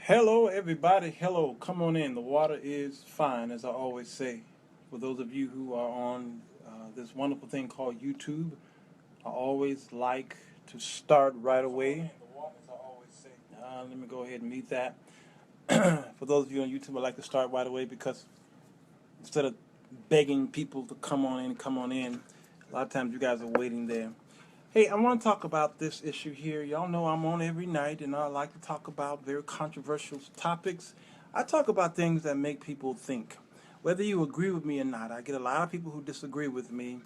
Hello, everybody. Hello. Come on in. The water is fine, as I always say. For those of you who are on this wonderful thing called YouTube, I always like to start right away. Let me go ahead and mute that. For those of you on YouTube, I like to start right away because instead of begging people to come on in, a lot of times you guys are waiting there. Hey, I want to talk about this issue here. Y'all know I'm on every night, and I like to talk about very controversial topics. I talk about things that make people think, whether you agree with me or not. I get a lot of people who disagree with me,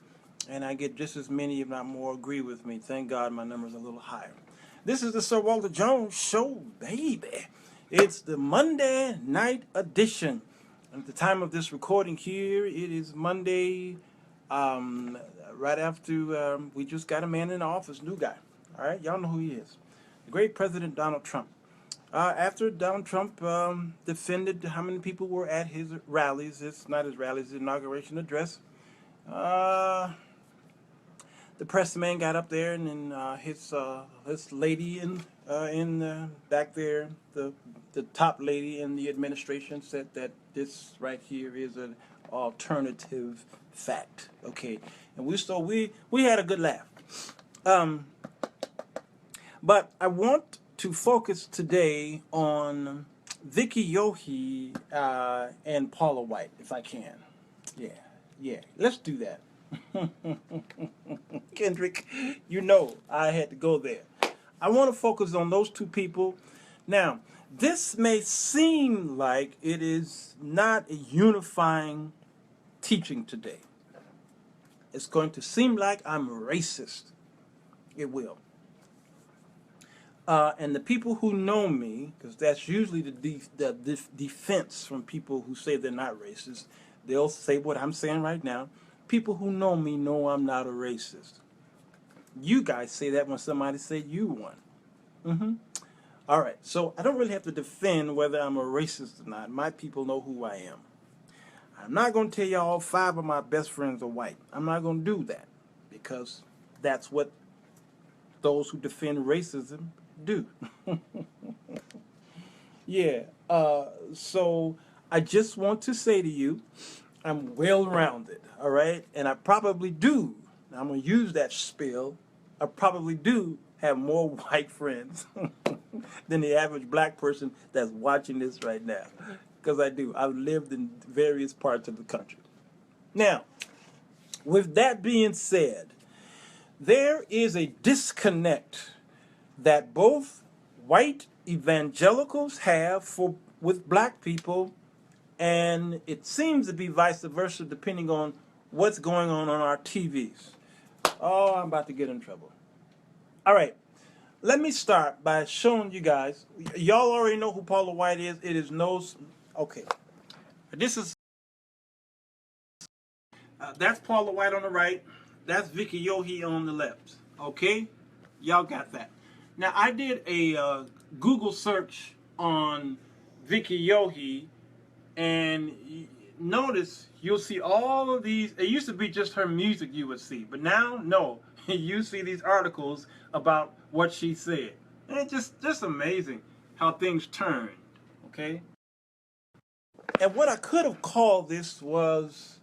and I get just as many, if not more, agree with me. Thank God my number's a little higher. This is the Sir Walter Jones Show, baby. It's the Monday night edition. At the time of this recording here, it is Monday, right after we just got a man in the office, new guy. All right, y'all know who he is. The great President Donald Trump. After Donald Trump defended how many people were at his rallies, it's not his rallies, his inauguration address, the press man got up there, and then his lady in back there, the top lady in the administration said that this right here is an alternative fact. Okay, and we had a good laugh. But I want to focus today on Vicki Yohe and Paula White, if I can. Yeah, let's do that. Kendrick, you know I had to go there. I want to focus on those two people. Now, this may seem like it is not a unifying teaching today. It's going to seem like I'm racist. It will. And the people who know me, because that's usually the defense from people who say they're not racist, they'll say what I'm saying right now. People who know me know I'm not a racist. You guys say that when somebody say you one. All right, so I don't really have to defend whether I'm a racist or not. My people know who I am. I'm not going to tell y'all 5 of my best friends are white. I'm not going to do that because that's what those who defend racism do. Yeah, so I just want to say to you, I'm well-rounded, all right? And I probably do, I'm going to use that spiel, I probably do have more white friends than the average black person that's watching this right now. Because I do. I've lived in various parts of the country. Now, with that being said, there is a disconnect that both white evangelicals have with black people, and it seems to be vice versa depending on what's going on our TVs. Oh, I'm about to get in trouble. All right, let me start by showing you guys. Y'all already know who Paula White is. It is okay. This is that's Paula White on the right. That's Vicki Yohe on the left. Okay, y'all got that. Now I did a Google search on Vicki Yohe, and notice you'll see all of these. It used to be just her music you would see, but now no. You see these articles about what she said. And it's just amazing how things turned. Okay. And what I could have called this was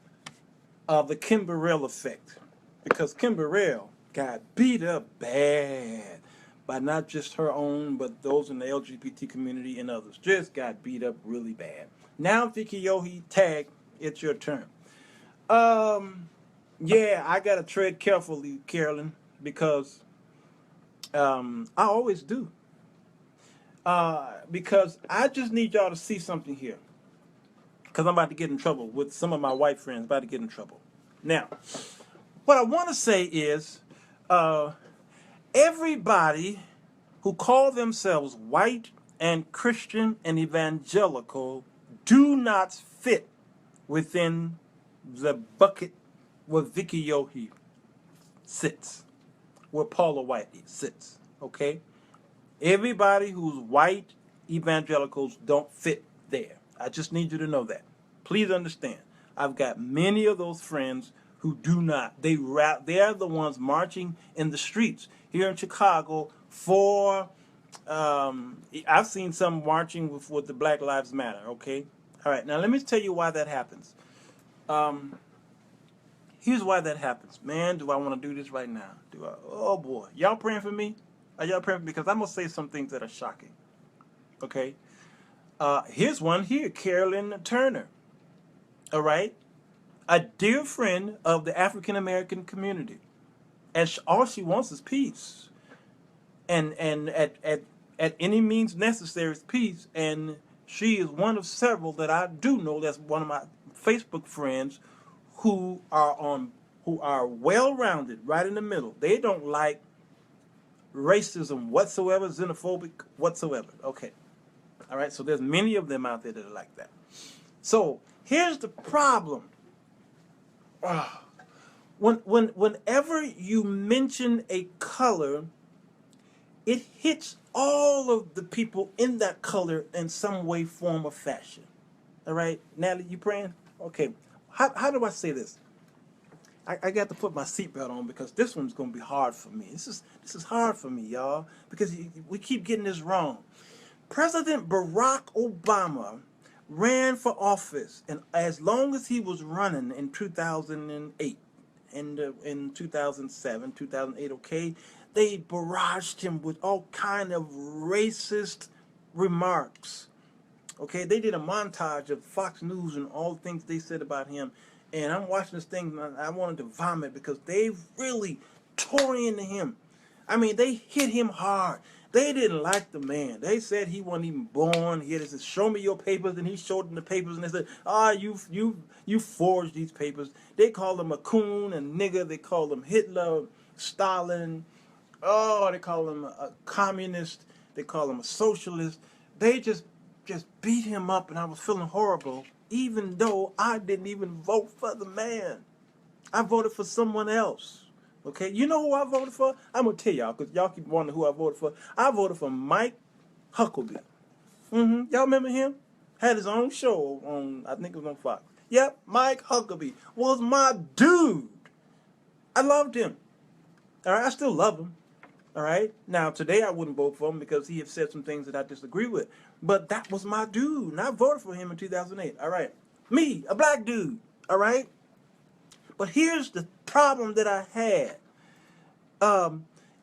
the Kim Burrell effect, because Kim Burrell got beat up bad by not just her own, but those in the LGBT community and others. Just got beat up really bad. Now, Vicki Yohe, tag, it's your turn. Yeah, I got to tread carefully, Carolyn, because I always do. Because I just need y'all to see something here. Because I'm about to get in trouble with some of my white friends, about to get in trouble. Now, what I want to say is everybody who call themselves white and Christian and evangelical do not fit within the bucket where Vicki Yohe sits, where Paula White sits, okay? Everybody who's white evangelicals don't fit there. I just need you to know that. Please understand. I've got many of those friends who do not. They are the ones marching in the streets here in Chicago for I've seen some marching with the Black Lives Matter. Okay, all right. Now let me tell you why that happens. Um, Here's why that happens. Man, do I want to do this right now? Do I? Oh boy, y'all praying for me? Are y'all praying for me? Because I'm gonna say some things that are shocking. Okay. Here's one here, Carolyn Turner. All right, a dear friend of the African American community, and all she wants is peace, and at any means necessary is peace. And she is one of several that I do know. That's one of my Facebook friends who are on who are well rounded, right in the middle. They don't like racism whatsoever, xenophobic whatsoever. Okay, all right. So there's many of them out there that are like that. So here's the problem. Whenever you mention a color, it hits all of the people in that color in some way, form, or fashion. All right, Natalie, you praying? Okay. How do I say this? I got to put my seatbelt on because this one's gonna be hard for me. This is hard for me, y'all, because we keep getting this wrong. President Barack Obama ran for office, and as long as he was running in 2008, and in 2007, 2008, okay, they barraged him with all kind of racist remarks. Okay, they did a montage of Fox News and all the things they said about him. And I'm watching this thing and I wanted to vomit because they really tore into him. I mean, they hit him hard. They didn't like the man. They said he wasn't even born. He had to show me your papers, and he showed them the papers, and they said, you forged these papers. They called him a coon and nigger. They called him Hitler, Stalin. Oh, they call him a communist. They call him a socialist. They just beat him up, and I was feeling horrible, even though I didn't even vote for the man. I voted for someone else. Okay, you know who I voted for? I'm gonna tell y'all because y'all keep wondering who I voted for. I voted for Mike Huckabee. Y'all remember him? Had his own show on, I think it was on Fox. Yep, Mike Huckabee was my dude. I loved him. All right, I still love him. All right. Now today I wouldn't vote for him because he had said some things that I disagree with. But that was my dude, and I voted for him in 2008. All right. Me, a black dude. All right. But here's the problem that I had.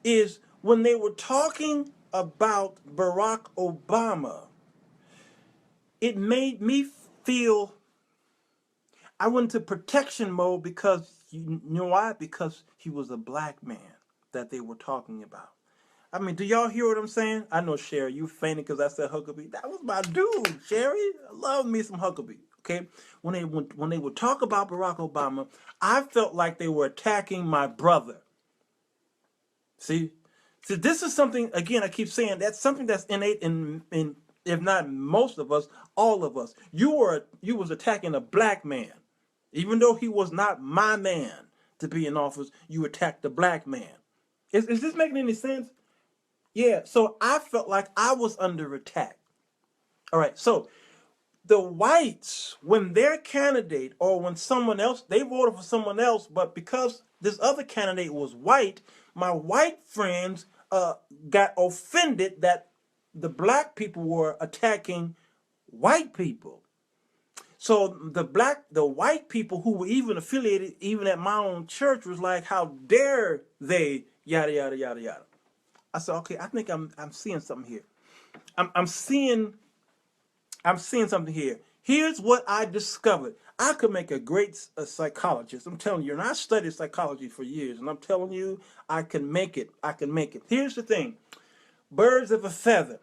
Is when they were talking about Barack Obama, it made me feel I went into protection mode because you know why? Because he was a black man that they were talking about. I mean, do y'all hear what I'm saying? I know, Sherry, you fainted because I said Huckabee. That was my dude, Sherry. I love me some Huckabee. Okay, when they would talk about Barack Obama, I felt like they were attacking my brother. See, this is something again. I keep saying that's something that's innate in if not most of us, all of us. You was attacking a black man, even though he was not my man to be in office. You attacked the black man. Is this making any sense? Yeah, so I felt like I was under attack. All right, so the whites, when their candidate or when someone else, they voted for someone else, but because this other candidate was white, my white friends got offended that the black people were attacking white people. So the white people who were even affiliated, even at my own church, was like, how dare they, yada, yada, yada, yada. I said, okay, I think I'm seeing something here. I'm seeing something here. Here's what I discovered. I could make a great psychologist. I'm telling you, and I studied psychology for years, and I'm telling you, I can make it. I can make it. Here's the thing. Birds of a feather,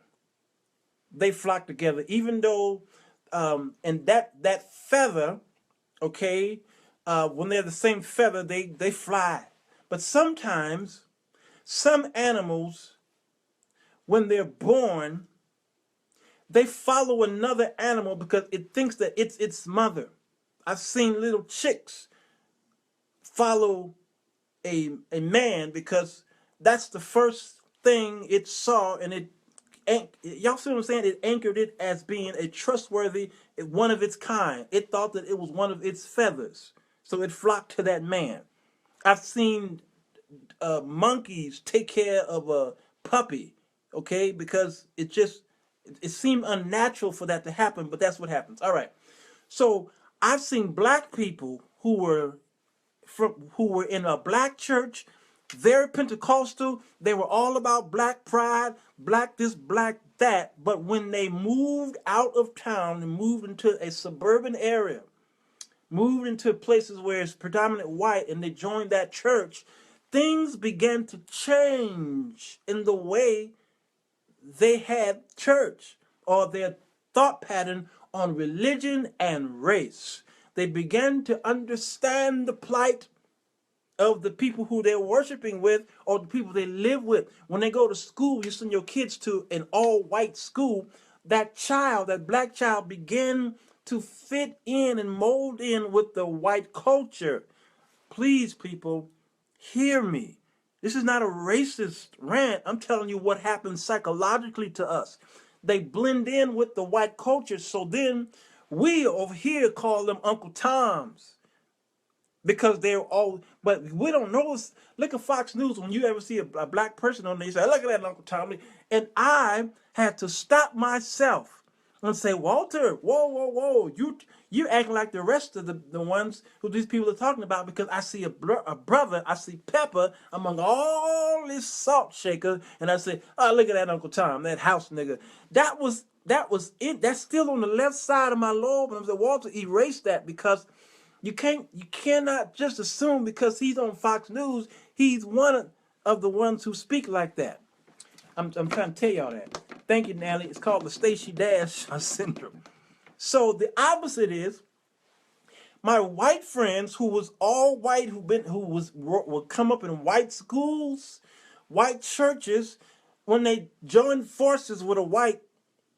they flock together, even though, and that feather, okay, when they're the same feather, they fly. But sometimes, some animals, when they're born, they follow another animal because it thinks that it's its mother. I've seen little chicks follow a man because that's the first thing it saw, and y'all see what I'm saying? It anchored it as being a trustworthy, one of its kind. It thought that it was one of its feathers, so it flocked to that man. I've seen monkeys take care of a puppy okay? Because it seemed unnatural for that to happen, but that's what happens. All right. So I've seen black people who were in a black church, very Pentecostal. They were all about black pride, black this, black that. But when they moved out of town and moved into a suburban area, moved into places where it's predominant white, and they joined that church, things began to change in the way they had church or their thought pattern on religion and race. They began to understand the plight of the people who they're worshiping with or the people they live with. When they go to school, you send your kids to an all-white school, that black child begin to fit in and mold in with the white culture. Please, people, hear me. This is not a racist rant. I'm telling you what happens psychologically to us. They blend in with the white culture, so then we over here call them Uncle Toms because they're all, but we don't know. Look at Fox News. When you ever see a black person on there, you say, look at that Uncle Tommy. And I had to stop myself and say, Walter, whoa, whoa, whoa, you acting like the rest of the ones who these people are talking about, because I see a brother, I see pepper among all this salt shaker, and I say, oh, look at that Uncle Tom, that house nigga. That was it. That's still on the left side of my lobe, and I said, Walter, erase that, because you cannot just assume because he's on Fox News, he's one of the ones who speak like that. I'm trying to tell y'all that. Thank you, Natalie. It's called the Stacey Dash syndrome. So the opposite is my white friends who was all white, would come up in white schools, white churches, when they joined forces with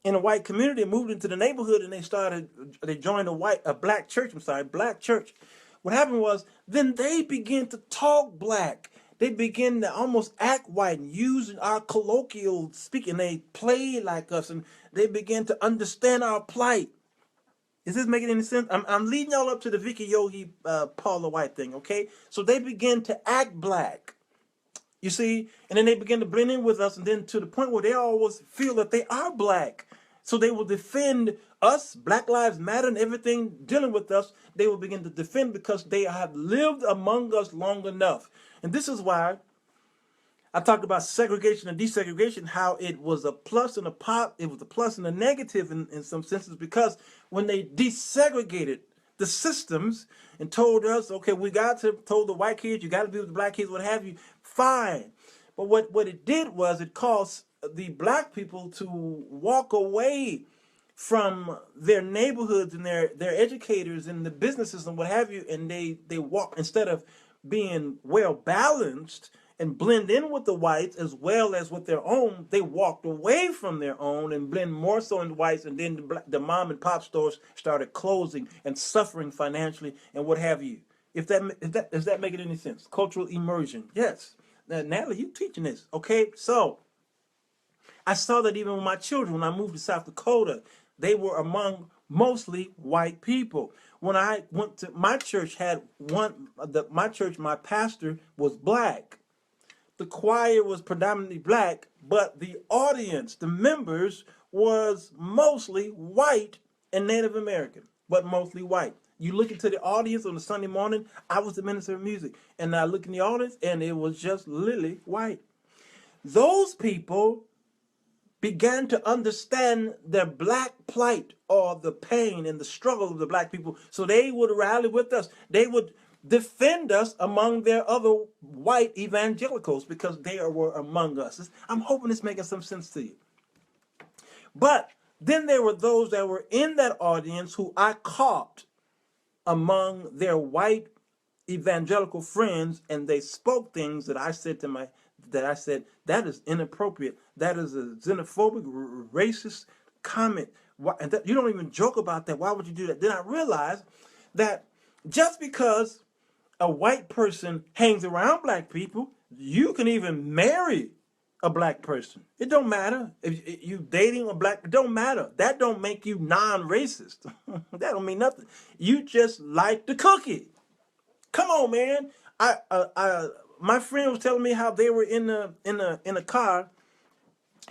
in a white community and moved into the neighborhood, and they joined a black church. Black church. What happened was, then they began to talk black. They began to almost act white and use our colloquial speaking. They played like us, and they began to understand our plight. Is this making any sense? I'm leading y'all up to the Vicki Yohe Paula white thing, okay? So they began to act black. You see, and then they begin to blend in with us, and then to the point where they always feel that they are black. So they will defend us, Black Lives Matter, and everything dealing with us. They will begin to defend because they have lived among us long enough. And this is why I talked about segregation and desegregation, how it was a plus and it was a plus and a negative in some senses, because when they desegregated the systems and told us, okay, told the white kids, you got to be with the black kids, what have you, fine. But what it did was it caused the black people to walk away from their neighborhoods and their educators and the businesses and what have you, and they walk, instead of being well balanced and blend in with the whites as well as with their own, they walked away from their own and blend more so in whites, and then the mom and pop stores started closing and suffering financially and what have you. If that does that make any sense? Cultural immersion, yes. Now, Natalie, you teaching this, okay? So I saw that even with my children when I moved to South Dakota, they were among mostly white people. When I went to my church, my pastor was black. The choir was predominantly black, but the audience, the members, was mostly white and Native American, but mostly white. You look into the audience on a Sunday morning, I was the minister of music, and I look in the audience, and it was just literally white. Those people began to understand their black plight, or the pain and the struggle of the black people, so they would rally with us. They would defend us among their other white evangelicals because they were among us. I'm hoping it's making some sense to you. But then there were those that were in that audience who I caught among their white evangelical friends, and they spoke things that I said that is inappropriate. That is a xenophobic, racist comment. And you don't even joke about that. Why would you do that? Then I realized that just because a white person hangs around black people, you can even marry a black person. It don't matter if you dating a black. It don't matter. That don't make you non-racist. That don't mean nothing. You just like the cookie. Come on, man. My friend was telling me how they were in a car,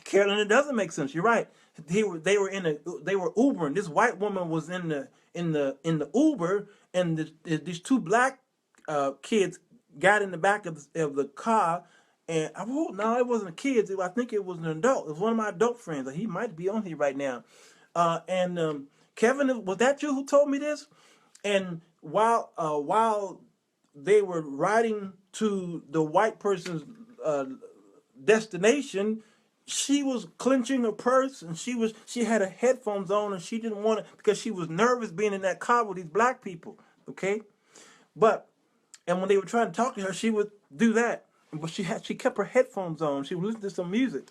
Carolyn, it doesn't make sense. You're right. They were Ubering. This white woman was in the Uber, and these two black kids got in the back of the car. And no, it wasn't kids. I think it was an adult. It was one of my adult friends. He might be on here right now. And Kevin, was that you who told me this? And while they were riding to the white person's destination, she was clenching her purse, and she had her headphones on, and she didn't want it because she was nervous being in that car with these black people. Okay, and when they were trying to talk to her, she would do that, but she kept her headphones on. She was listening to some music,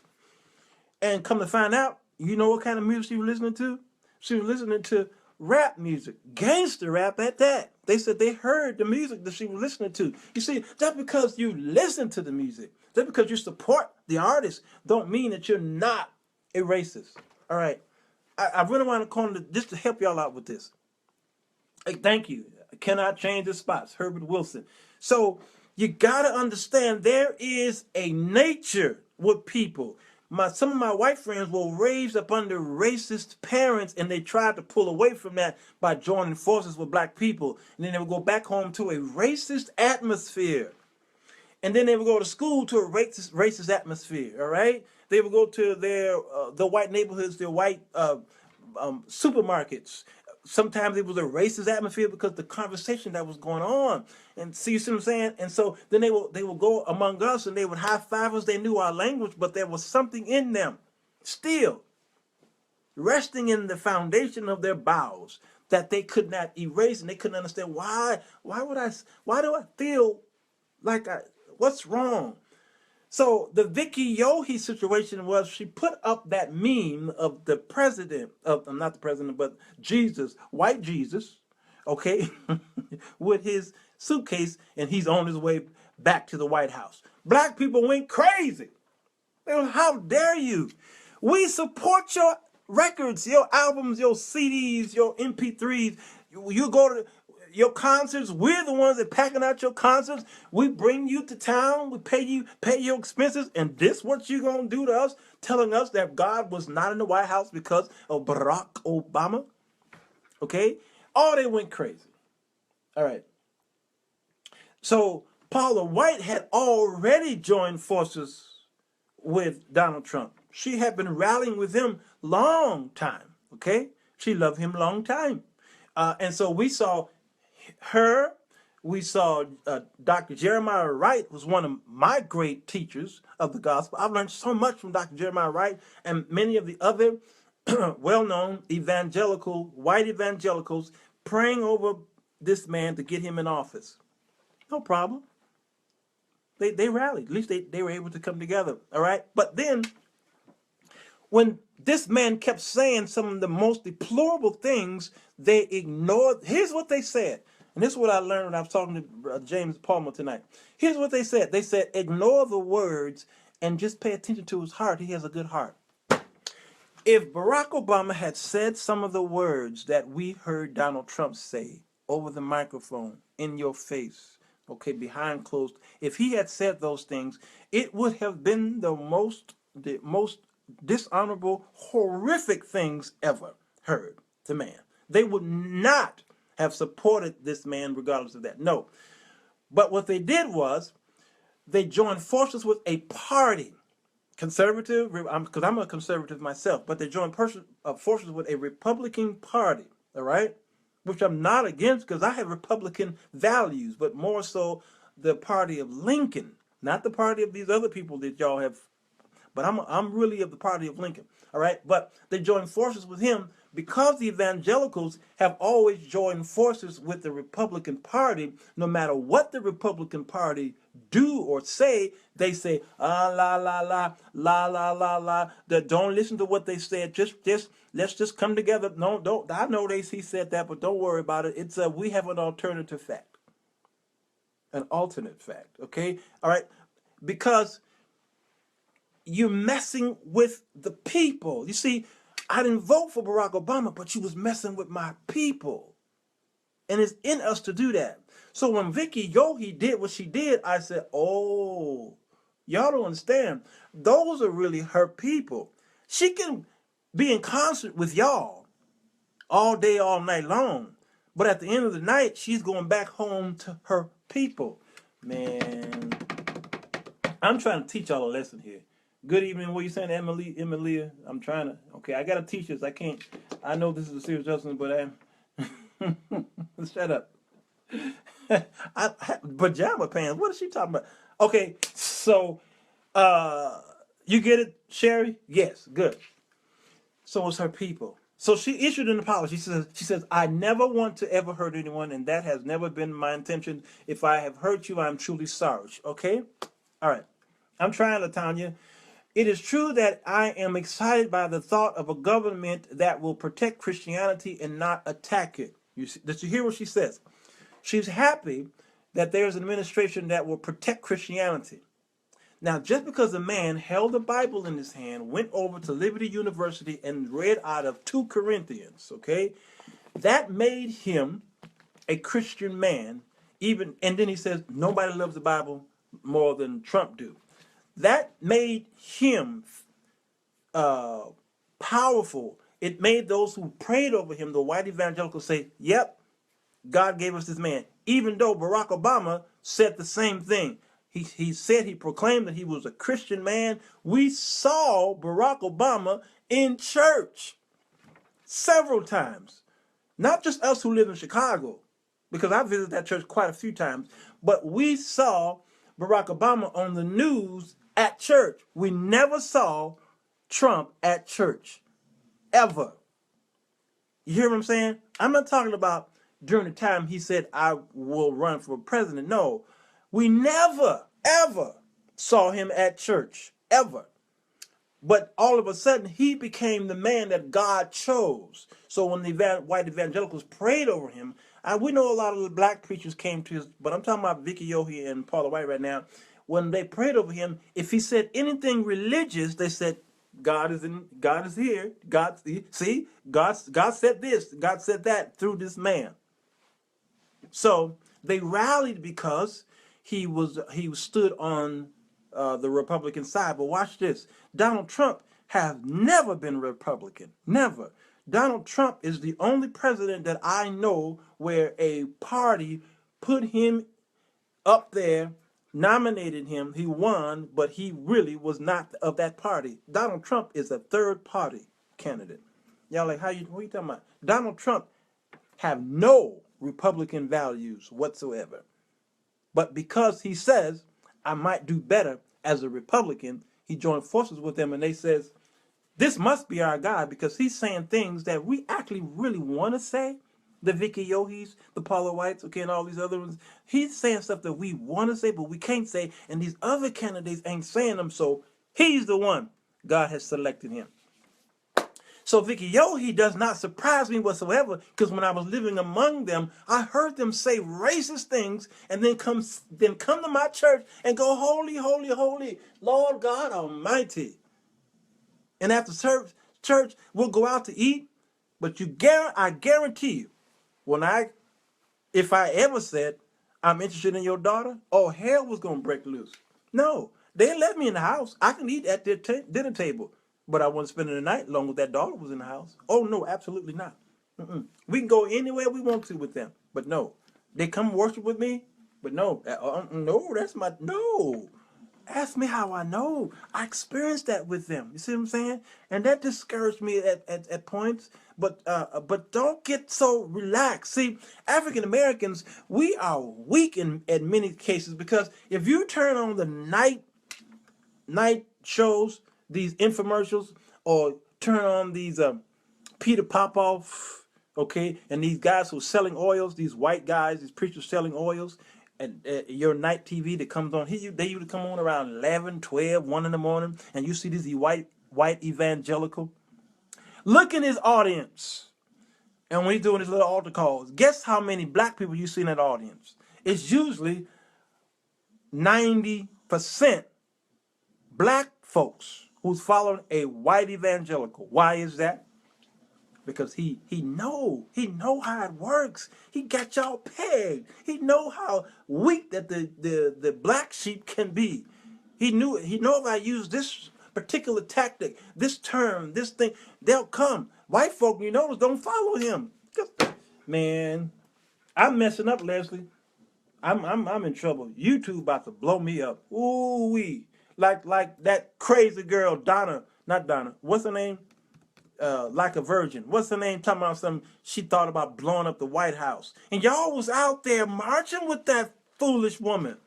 and come to find out, you know what kind of music she was listening to? She was listening to rap music, gangster rap at that. They said they heard the music that she was listening to. You see, just because you listen to the music, just because you support the artist, don't mean that you're not a racist. All right. I really want to call just to help y'all out with this. Hey, thank you. I cannot change the spots. Herbert Wilson. So you got to understand there is a nature with people. Some of my white friends were raised up under racist parents, and they tried to pull away from that by joining forces with black people. And then they would go back home to a racist atmosphere. And then they would go to school to a racist atmosphere. All right? They would go to the white neighborhoods, their white supermarkets. Sometimes it was a racist atmosphere because the conversation that was going on. And see what I'm saying? And so then they will go among us, and they would high five us. They knew our language, but there was something in them still resting in the foundation of their bowels that they could not erase, and they couldn't understand why do I feel like what's wrong? So the Vicki Yohe situation was she put up that meme of the president of not the president but Jesus, white Jesus, okay, with his suitcase, and he's on his way back to the White House. Black people went crazy. They were, how dare you? We support your records, your albums, your CDs, your MP3s. You go to your concerts. We're the ones that packing out your concerts. We bring you to town. We pay your expenses. And this what you gonna do to us, telling us that God was not in the White House because of Barack Obama? Okay? Oh, they went crazy. All right. So Paula White had already joined forces with Donald Trump. She had been rallying with him long time. Okay? She loved him long time. And so we saw her. We saw Dr. Jeremiah Wright was one of my great teachers of the gospel. I've learned so much from Dr. Jeremiah Wright and many of the other well-known white evangelicals praying over this man to get him in office. No problem. They rallied. At least they were able to come together. All right. But then when this man kept saying some of the most deplorable things, they ignored. Here's what they said. And this is what I learned when I was talking to James Palmer tonight. Here's what they said. They said, ignore the words and just pay attention to his heart. He has a good heart. If Barack Obama had said some of the words that we heard Donald Trump say over the microphone, in your face, okay, behind closed, if he had said those things, it would have been the most dishonorable, horrific things ever heard to man. They would not have supported this man regardless of that. No. But what they did was they joined forces with a party, conservative, because I'm a conservative myself, but they joined forces with a Republican Party, all right, which I'm not against because I have Republican values, but more so the party of Lincoln, not the party of these other people that y'all have. But I'm really of the party of Lincoln, all right? But they joined forces with him because the evangelicals have always joined forces with the Republican Party. No matter what the Republican Party do or say, they say, la, la, la, la, la, la, la. Don't listen to what they said. Let's just come together. No, don't. I know he said that, but don't worry about it. It's we have an alternative fact. An alternate fact, okay? All right? Because you're messing with the people. You see, I didn't vote for Barack Obama, but you was messing with my people. And it's in us to do that. So when Vicki Yohe did what she did, I said, oh, Y'all don't understand. Those are really her people. She can be in concert with y'all all day, all night long. But at the end of the night, she's going back home to her people. Man, I'm trying to teach y'all a lesson here. Good evening. What you saying, Emilia? I'm trying to. Okay, I gotta teach this. I can't. I know this is a serious lesson, but shut up. Pajama pants. What is she talking about? Okay, so you get it, Sherry? Yes, good. So it's her people. So she issued an apology. She says, I never want to ever hurt anyone, and that has never been my intention. If I have hurt you, I'm truly sorry. Okay? All right. I'm trying, LaTanya. It is true that I am excited by the thought of a government that will protect Christianity and not attack it. Did you hear what she says? She's happy that there's an administration that will protect Christianity. Now, just because a man held the Bible in his hand, went over to Liberty University and read out of 2 Corinthians, okay, that made him a Christian man. And then he says, nobody loves the Bible more than Trump do. That made him powerful. It made those who prayed over him, the white evangelicals, say, yep, God gave us this man. Even though Barack Obama said the same thing. He said, he proclaimed that he was a Christian man. We saw Barack Obama in church several times. Not just us who live in Chicago, because I visited that church quite a few times, but we saw Barack Obama on the news at church. We never saw Trump at church, ever. You hear what I'm saying? I'm not talking about during the time he said, I will run for president. No, we never, ever saw him at church, ever. But all of a sudden, he became the man that God chose. So when the white evangelicals prayed over him, we know a lot of the black preachers came to his, but I'm talking about Vicki Yohe and Paula White right now. When they prayed over him, if he said anything religious, they said, God is here. God said this, God said that through this man. So they rallied because he stood on the Republican side. But watch this. Donald Trump has never been Republican. Never. Donald Trump is the only president that I know where a party put him up there, nominated him, he won, but he really was not of that party. Donald Trump is a third party candidate. Y'all like, what are you talking about? Donald Trump have no Republican values whatsoever. But because he says, I might do better as a Republican, he joined forces with them and they says, this must be our guy because he's saying things that we actually really want to say. The Vicki Yohes, the Paula Whites, okay, and all these other ones. He's saying stuff that we want to say, but we can't say, and these other candidates ain't saying them, so he's the one. God has selected him. So Vicki Yohe does not surprise me whatsoever, because when I was living among them, I heard them say racist things, and then come to my church and go, holy, holy, holy, Lord God Almighty. And after church, we'll go out to eat, but I guarantee you, if I ever said, I'm interested in your daughter, oh, hell was going to break loose. No, they didn't let me in the house. I can eat at their dinner table, but I wasn't spending the night long as that daughter was in the house. Oh, no, absolutely not. We can go anywhere we want to with them, but no. They come worship with me, but no. No. Ask me how I know. I experienced that with them. You see what I'm saying? And that discouraged me at points. But don't get so relaxed. See, African Americans, we are weak in many cases because if you turn on the night shows, these infomercials, or turn on these Peter Popoff, okay, and these guys who are selling oils, these white guys, these preachers selling oils, and your night TV that comes on, they usually come on around 11, 12, 1 in the morning, and you see this white evangelical. Look in his audience. And when he's doing his little altar calls, guess how many black people you see in that audience? It's usually 90% black folks who's following a white evangelical. Why is that? Because he know how it works. He got y'all pegged. He know how weak that the black sheep can be. He knew it. He know if I use this particular tactic, this term, this thing, they'll come. White folk, you know, don't follow him. Man, I'm messing up, Leslie. I'm in trouble. YouTube about to blow me up. Ooh wee. Like that crazy girl, Donna, not Donna. What's her name? Like a virgin. What's her name? Talking about something she thought about blowing up the White House. And y'all was out there marching with that foolish woman.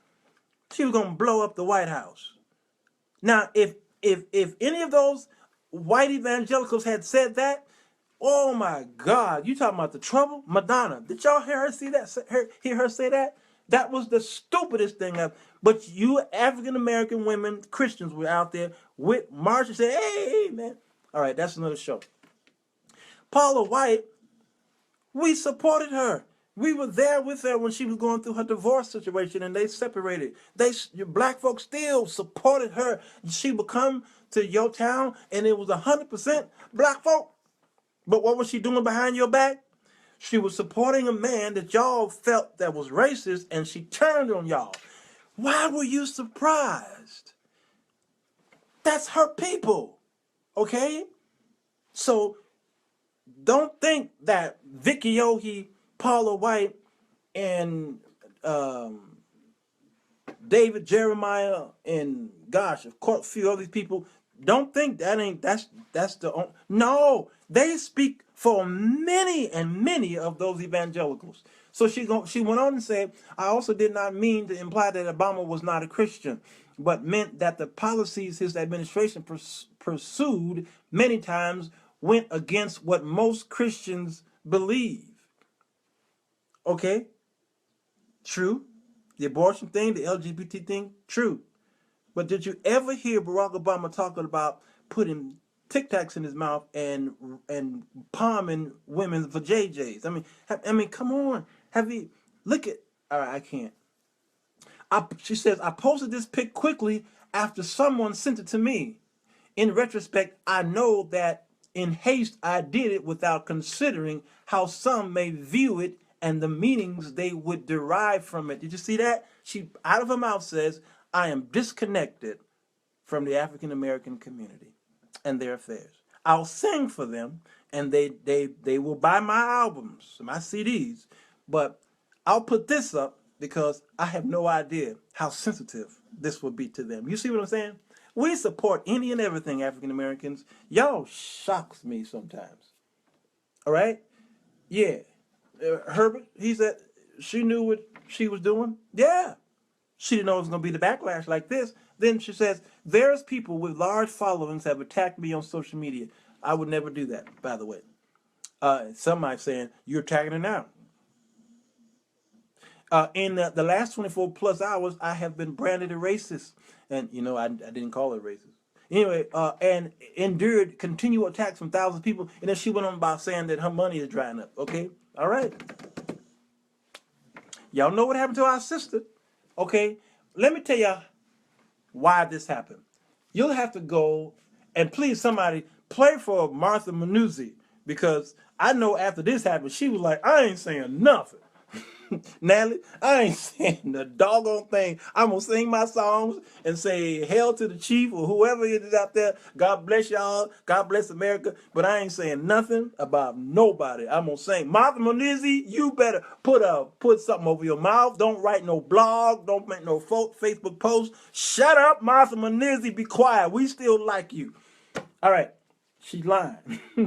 She was gonna blow up the White House. Now, if any of those white evangelicals had said that, oh my God, you talking about the trouble? Madonna, did y'all hear her hear her say that? That was the stupidest thing ever. But you African American women, Christians, were out there with march and say, hey, man. All right, that's another show. Paula White, we supported her. We were there with her when she was going through her divorce situation, and they separated. Black folks still supported her. She would come to your town, and it was 100% black folk. But what was she doing behind your back? She was supporting a man that y'all felt that was racist, and she turned on y'all. Why were you surprised? That's her people, okay? So don't think that Vicki Yohe, Paula White, and David Jeremiah, and gosh, of course, a few other people, don't think that's the no. They speak for many and many of those evangelicals. So she went on and said, I also did not mean to imply that Obama was not a Christian, but meant that the policies his administration pursued many times went against what most Christians believe. Okay? True. The abortion thing, the LGBT thing, true. But did you ever hear Barack Obama talking about putting Tic Tacs in his mouth and palming women for JJs? I mean, come on. Have you look at? All right, I can't. She says I posted this pic quickly after someone sent it to me. In retrospect, I know that in haste I did it without considering how some may view it and the meanings they would derive from it. Did you see that? She, out of her mouth, says, I am disconnected from the African American community and their affairs. I'll sing for them, and they will buy my albums, my CDs, but I'll put this up because I have no idea how sensitive this will be to them. You see what I'm saying? We support any and everything, African Americans. Y'all shocks me sometimes. All right? Yeah. Herbert, he said she knew what she was doing. Yeah. She didn't know it was going to be the backlash like this. Then she says, there's people with large followings have attacked me on social media. I would never do that, by the way. Some might saying, you're attacking her now. In the last 24 plus hours, I have been branded a racist. And, you know, I didn't call her racist. Anyway, and endured continual attacks from thousands of people. And then she went on about saying that her money is drying up. Okay? All right. Y'all know what happened to our sister. Okay? Let me tell you why this happened. You'll have to go and please somebody play for Martha Manuzzi, because I know after this happened, she was like, I ain't saying nothing. Natalie, I ain't saying the doggone thing. I'm going to sing my songs and say hail to the chief or whoever it is out there. God bless y'all. God bless America. But I ain't saying nothing about nobody. I'm going to sing. Martha Munizzi, you better put something over your mouth. Don't write no blog. Don't make no Facebook post. Shut up, Martha Munizzi. Be quiet. We still like you. All right. She's lying.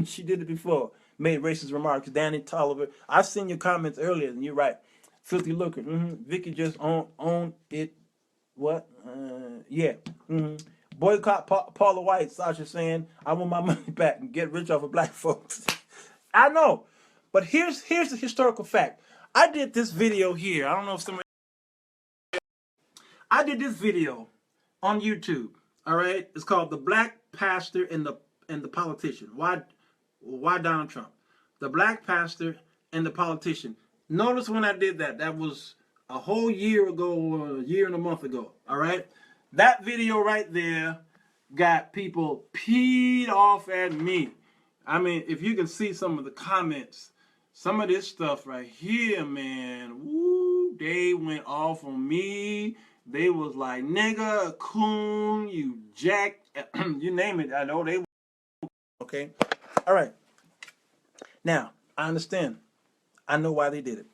She did it before. Made racist remarks. Danny Tolliver. I've seen your comments earlier, and you're right. Filthy looker. Vicki just own it. What? Yeah. Boycott Paula White. Sasha saying, I want my money back and get rich off of black folks. I know. But here's the historical fact. I did this video here. I don't know if somebody... I did this video on YouTube. All right? It's called The Black Pastor and the Politician. Why Donald Trump? The Black Pastor and the Politician. Notice when I did that, that was a whole year ago, or a year and a month ago, all right? That video right there got people peed off at me. I mean, if you can see some of the comments, some of this stuff right here, man, woo, they went off on me. They was like, nigga, coon, you jack, you name it. I know they. Okay. All right. Now, I understand. I know why they did it.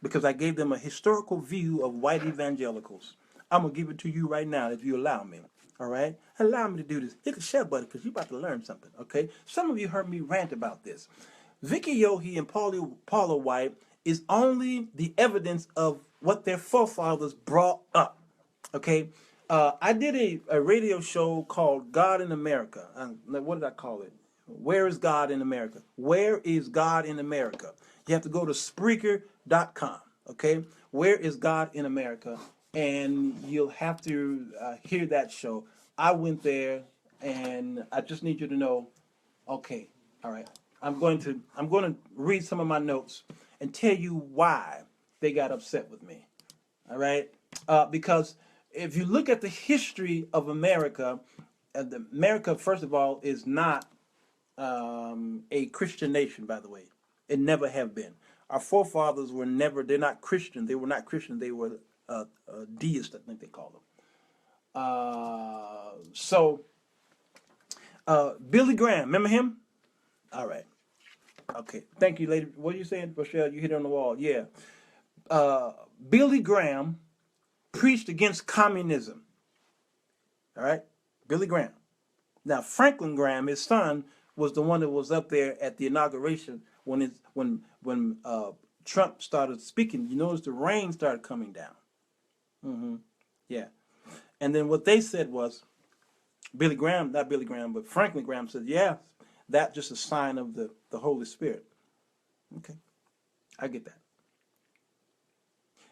Because I gave them a historical view of white evangelicals. I'm going to give it to you right now if you allow me. All right? Allow me to do this. Hit the share button because you're about to learn something. Okay? Some of you heard me rant about this. Vicki Yohe and Paula White is only the evidence of what their forefathers brought up. Okay? I did a radio show called God in America. What did I call it? Where is God in America? Where is God in America? You have to go to Spreaker.com. Okay? Where is God in America? And you'll have to hear that show. I went there, and I just need you to know. Okay, all right. I'm going to read some of my notes and tell you why they got upset with me. All right, because if you look at the history of America, America, first of all, is not a Christian nation. By the way, it never have been. Our forefathers were never. They're not Christian. They were not Christian. They were deists. I think they call them. Billy Graham, remember him? All right. Okay. Thank you, lady. What are you saying, Rochelle? You hit it on the wall. Yeah. Billy Graham preached against communism. All right. Billy Graham. Now, Franklin Graham, his son, was the one that was up there at the inauguration when Trump started speaking. You notice the rain started coming down. Yeah. And then what they said was, Billy Graham, not Billy Graham, but Franklin Graham said, yeah, that's just a sign of the Holy Spirit. Okay, I get that.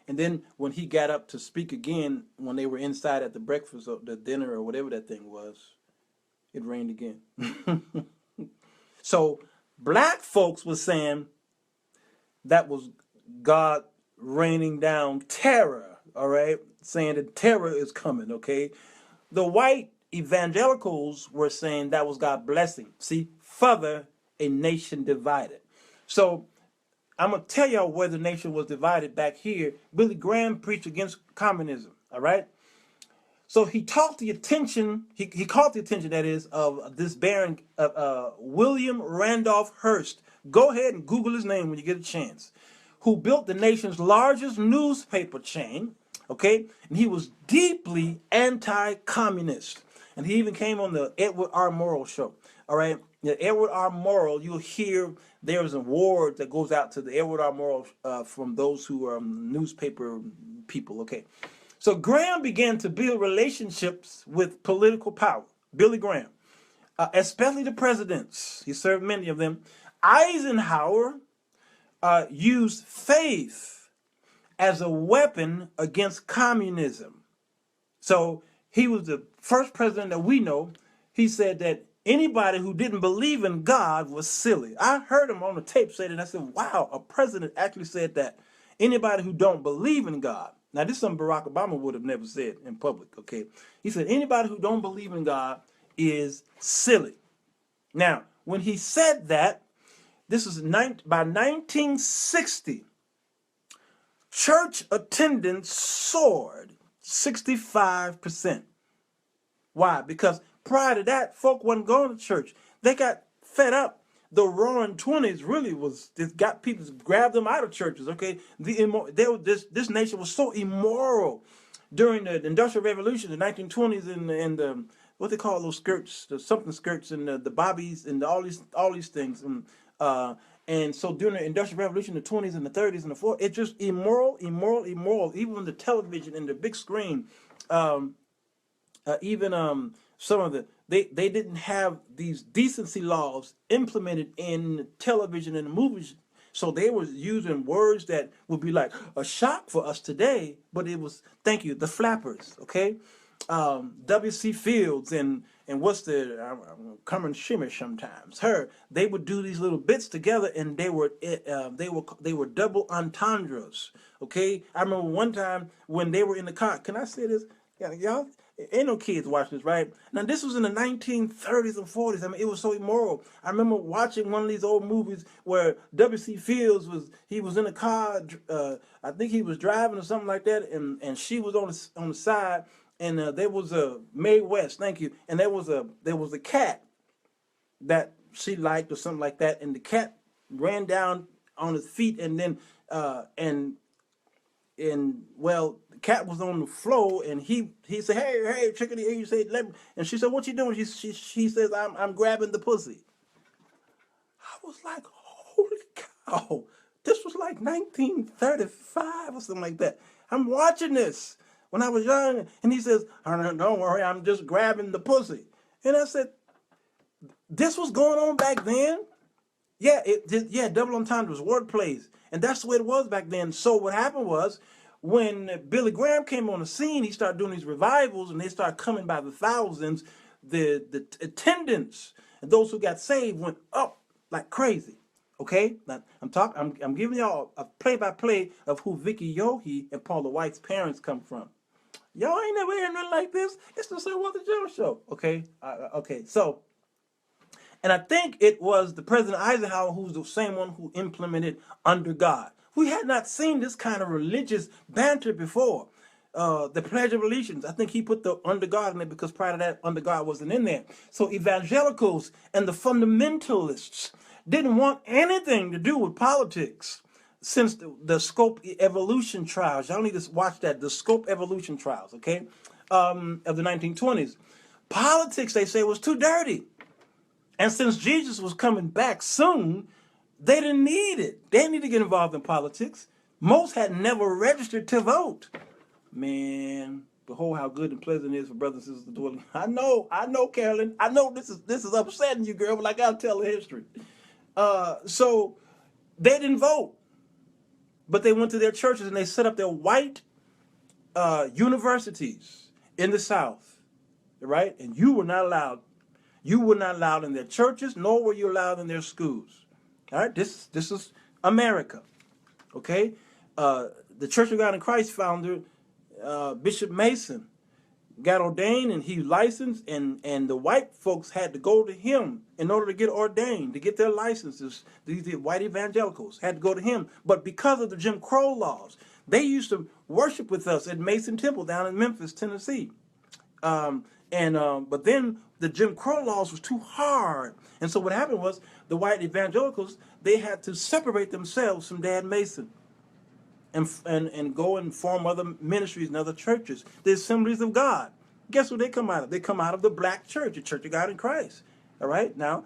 And then when he got up to speak again, when they were inside at the breakfast or the dinner or whatever that thing was, it rained again. So black folks were saying that was God raining down terror, all right? Saying that terror is coming, okay? The white evangelicals were saying that was God's blessing. See, further, a nation divided. So I'm going to tell y'all where the nation was divided back here. Billy Graham preached against communism, all right? So he caught the attention, that is, of this Baron, William Randolph Hearst. Go ahead and Google his name when you get a chance. Who built the nation's largest newspaper chain, okay? And he was deeply anti-communist. And he even came on the Edward R. Murrow show, all right? Edward R. Murrow, you'll hear there's an award that goes out to the Edward R. Murrow from those who are newspaper people, okay? So Graham began to build relationships with political power. Billy Graham, especially the presidents. He served many of them. Eisenhower used faith as a weapon against communism. So he was the first president that we know. He said that anybody who didn't believe in God was silly. I heard him on the tape say that, and I said, wow, a president actually said that. Anybody who don't believe in God. Now, this is something Barack Obama would have never said in public, okay? He said, anybody who don't believe in God is silly. Now, when he said that, this was by 1960, church attendance soared 65%. Why? Because prior to that, folk wasn't going to church. They got fed up. The roaring 20s really was, it got people to grab them out of churches, okay? This nation was so immoral during the Industrial Revolution, the 1920s, and what they call those skirts, the something skirts, and the bobbies, and all these things. And so during the Industrial Revolution, the 20s and the 30s and the 40s, it's just immoral. Even the television and the big screen, some of they didn't have these decency laws implemented in television and movies, so they were using words that would be like a shock for us today, but it was, thank you, the flappers, okay? W.C. Fields and what's the Carmen Shimmer sometimes, they would do these little bits together, and they were double entendres, okay? I remember one time when they were in the car, can I say this? Yeah, Ain't no kids watching this, right? Now, this was in the 1930s and 40s. I mean, it was so immoral. I remember watching one of these old movies where W.C. Fields was in a car. I think he was driving or something like that, and she was on the side, and there was a Mae West, thank you, and there was a cat that she liked or something like that, and the cat ran down on his feet, and then well, the cat was on the floor, and he said, hey, chickadee, you say, let me, and she said, what you doing? She says, I'm grabbing the pussy. I was like, holy cow, this was like 1935 or something like that. I'm watching this when I was young, and he says, don't worry, I'm just grabbing the pussy. And I said, this was going on back then. Yeah, double entendre was word plays, and that's the way it was back then. So what happened was, when Billy Graham came on the scene, he started doing these revivals, and they started coming by the thousands. The attendance and those who got saved went up like crazy. Okay, now I'm giving y'all a play-by-play of who Vicki Yohe and Paula White's parents come from. Y'all ain't never heard nothing like this. It's the Sir Walter Jones Show. Okay, okay, so. And I think it was the President Eisenhower who was the same one who implemented under God. We had not seen this kind of religious banter before. The Pledge of Allegiance, I think he put the under God in it because prior to that, under God wasn't in there. So evangelicals and the fundamentalists didn't want anything to do with politics since the Scope Evolution trials. Y'all need to watch that, the Scope Evolution trials, okay, of the 1920s. Politics, they say, was too dirty. And since Jesus was coming back soon, they didn't need it. They didn't need to get involved in politics. Most had never registered to vote. Man, behold how good and pleasant it is for brothers and sisters to dwell. I know, Carolyn. I know this is upsetting you, girl, but I gotta tell the history. So they didn't vote, but they went to their churches and they set up their white universities in the South, right? And you were not allowed. You were not allowed in their churches, nor were you allowed in their schools. All right, this is America, okay? The Church of God in Christ founder, Bishop Mason, got ordained and he licensed, and the white folks had to go to him in order to get ordained, to get their licenses. These white evangelicals had to go to him. But because of the Jim Crow laws, they used to worship with us at Mason Temple down in Memphis, Tennessee. But then the Jim Crow laws was too hard. And so what happened was the white evangelicals, they had to separate themselves from Dad Mason and go and form other ministries and other churches, the Assemblies of God. Guess what they come out of? They come out of the black church, the Church of God in Christ. All right? Now,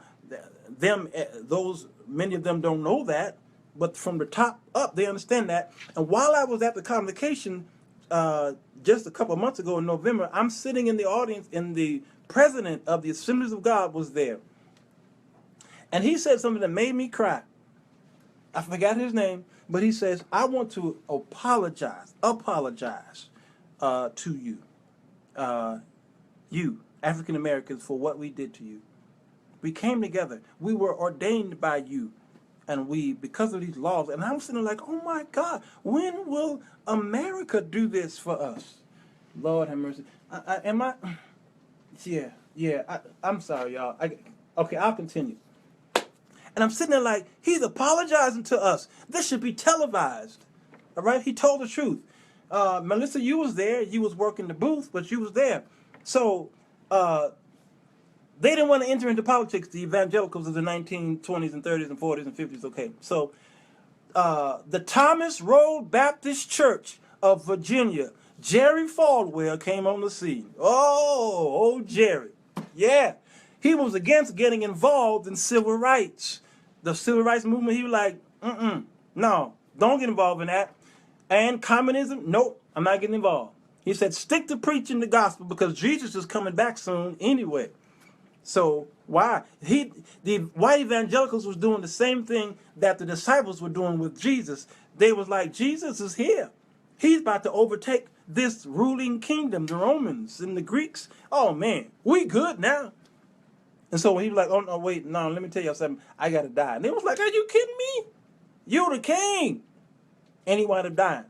many of them don't know that, but from the top up, they understand that. And while I was at the convocation, just a couple of months ago in November, I'm sitting in the audience, and the president of the Assemblies of God was there. And he said something that made me cry. I forgot his name, but he says, I want to apologize to you, you, African Americans, for what we did to you. We came together. We were ordained by you. And because of these laws, and I'm sitting like, oh my God, when will America do this for us? Lord have mercy. I'm sorry, y'all. Okay, I'll continue. And I'm sitting there like, he's apologizing to us. This should be televised. All right? He told the truth. Melissa, you was there. You was working the booth, but you was there. So they didn't want to enter into politics, the evangelicals of the 1920s and 30s and 40s and 50s. Okay, so the Thomas Road Baptist Church of Virginia, Jerry Falwell came on the scene. Oh, Jerry. Yeah. He was against getting involved in civil rights. The civil rights movement, he was like, no, don't get involved in that. And communism, nope, I'm not getting involved. He said, stick to preaching the gospel because Jesus is coming back soon anyway. So why? The white evangelicals was doing the same thing that the disciples were doing with Jesus. They was like, Jesus is here. He's about to overtake this ruling kingdom, the Romans and the Greeks. Oh man, we good now. And so he was like, oh no, wait, no, let me tell you something. I gotta die. And they was like, are you kidding me? You're the king. And he wound up dying.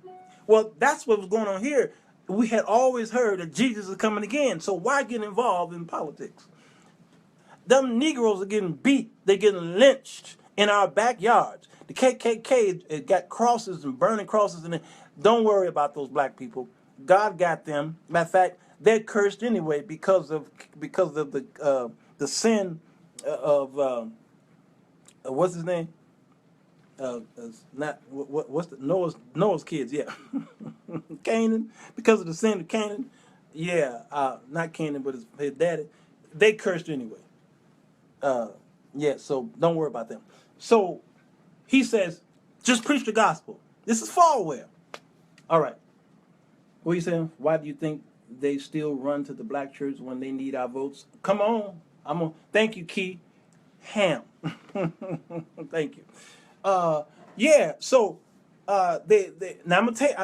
Well, that's what was going on here. we had always heard that Jesus is coming again. So why get involved in politics? Them Negroes are getting beat. They're getting lynched in our backyards. The KKK it got crosses and burning crosses. And don't worry about those black people. God got them. Matter of fact, they're cursed anyway because of the sin of what's his name? Not what's the Noah's kids? Yeah, Canaan, because of the sin of Canaan. Yeah, not Canaan, but his daddy. They cursed anyway. Yeah, so don't worry about them. So he says, just preach the gospel. This is Falwell. All right. What are you saying? Why do you think they still run to the black church when they need our votes? Come on. Thank you, Key Ham. Thank you. Yeah, so now I'm gonna tell you,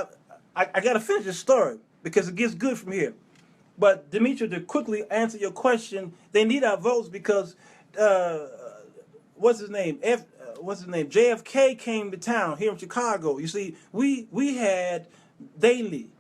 I gotta finish this story because it gets good from here. But Demetria, to quickly answer your question, they need our votes because what's his name? JFK came to town here in Chicago. You see, we had Daley,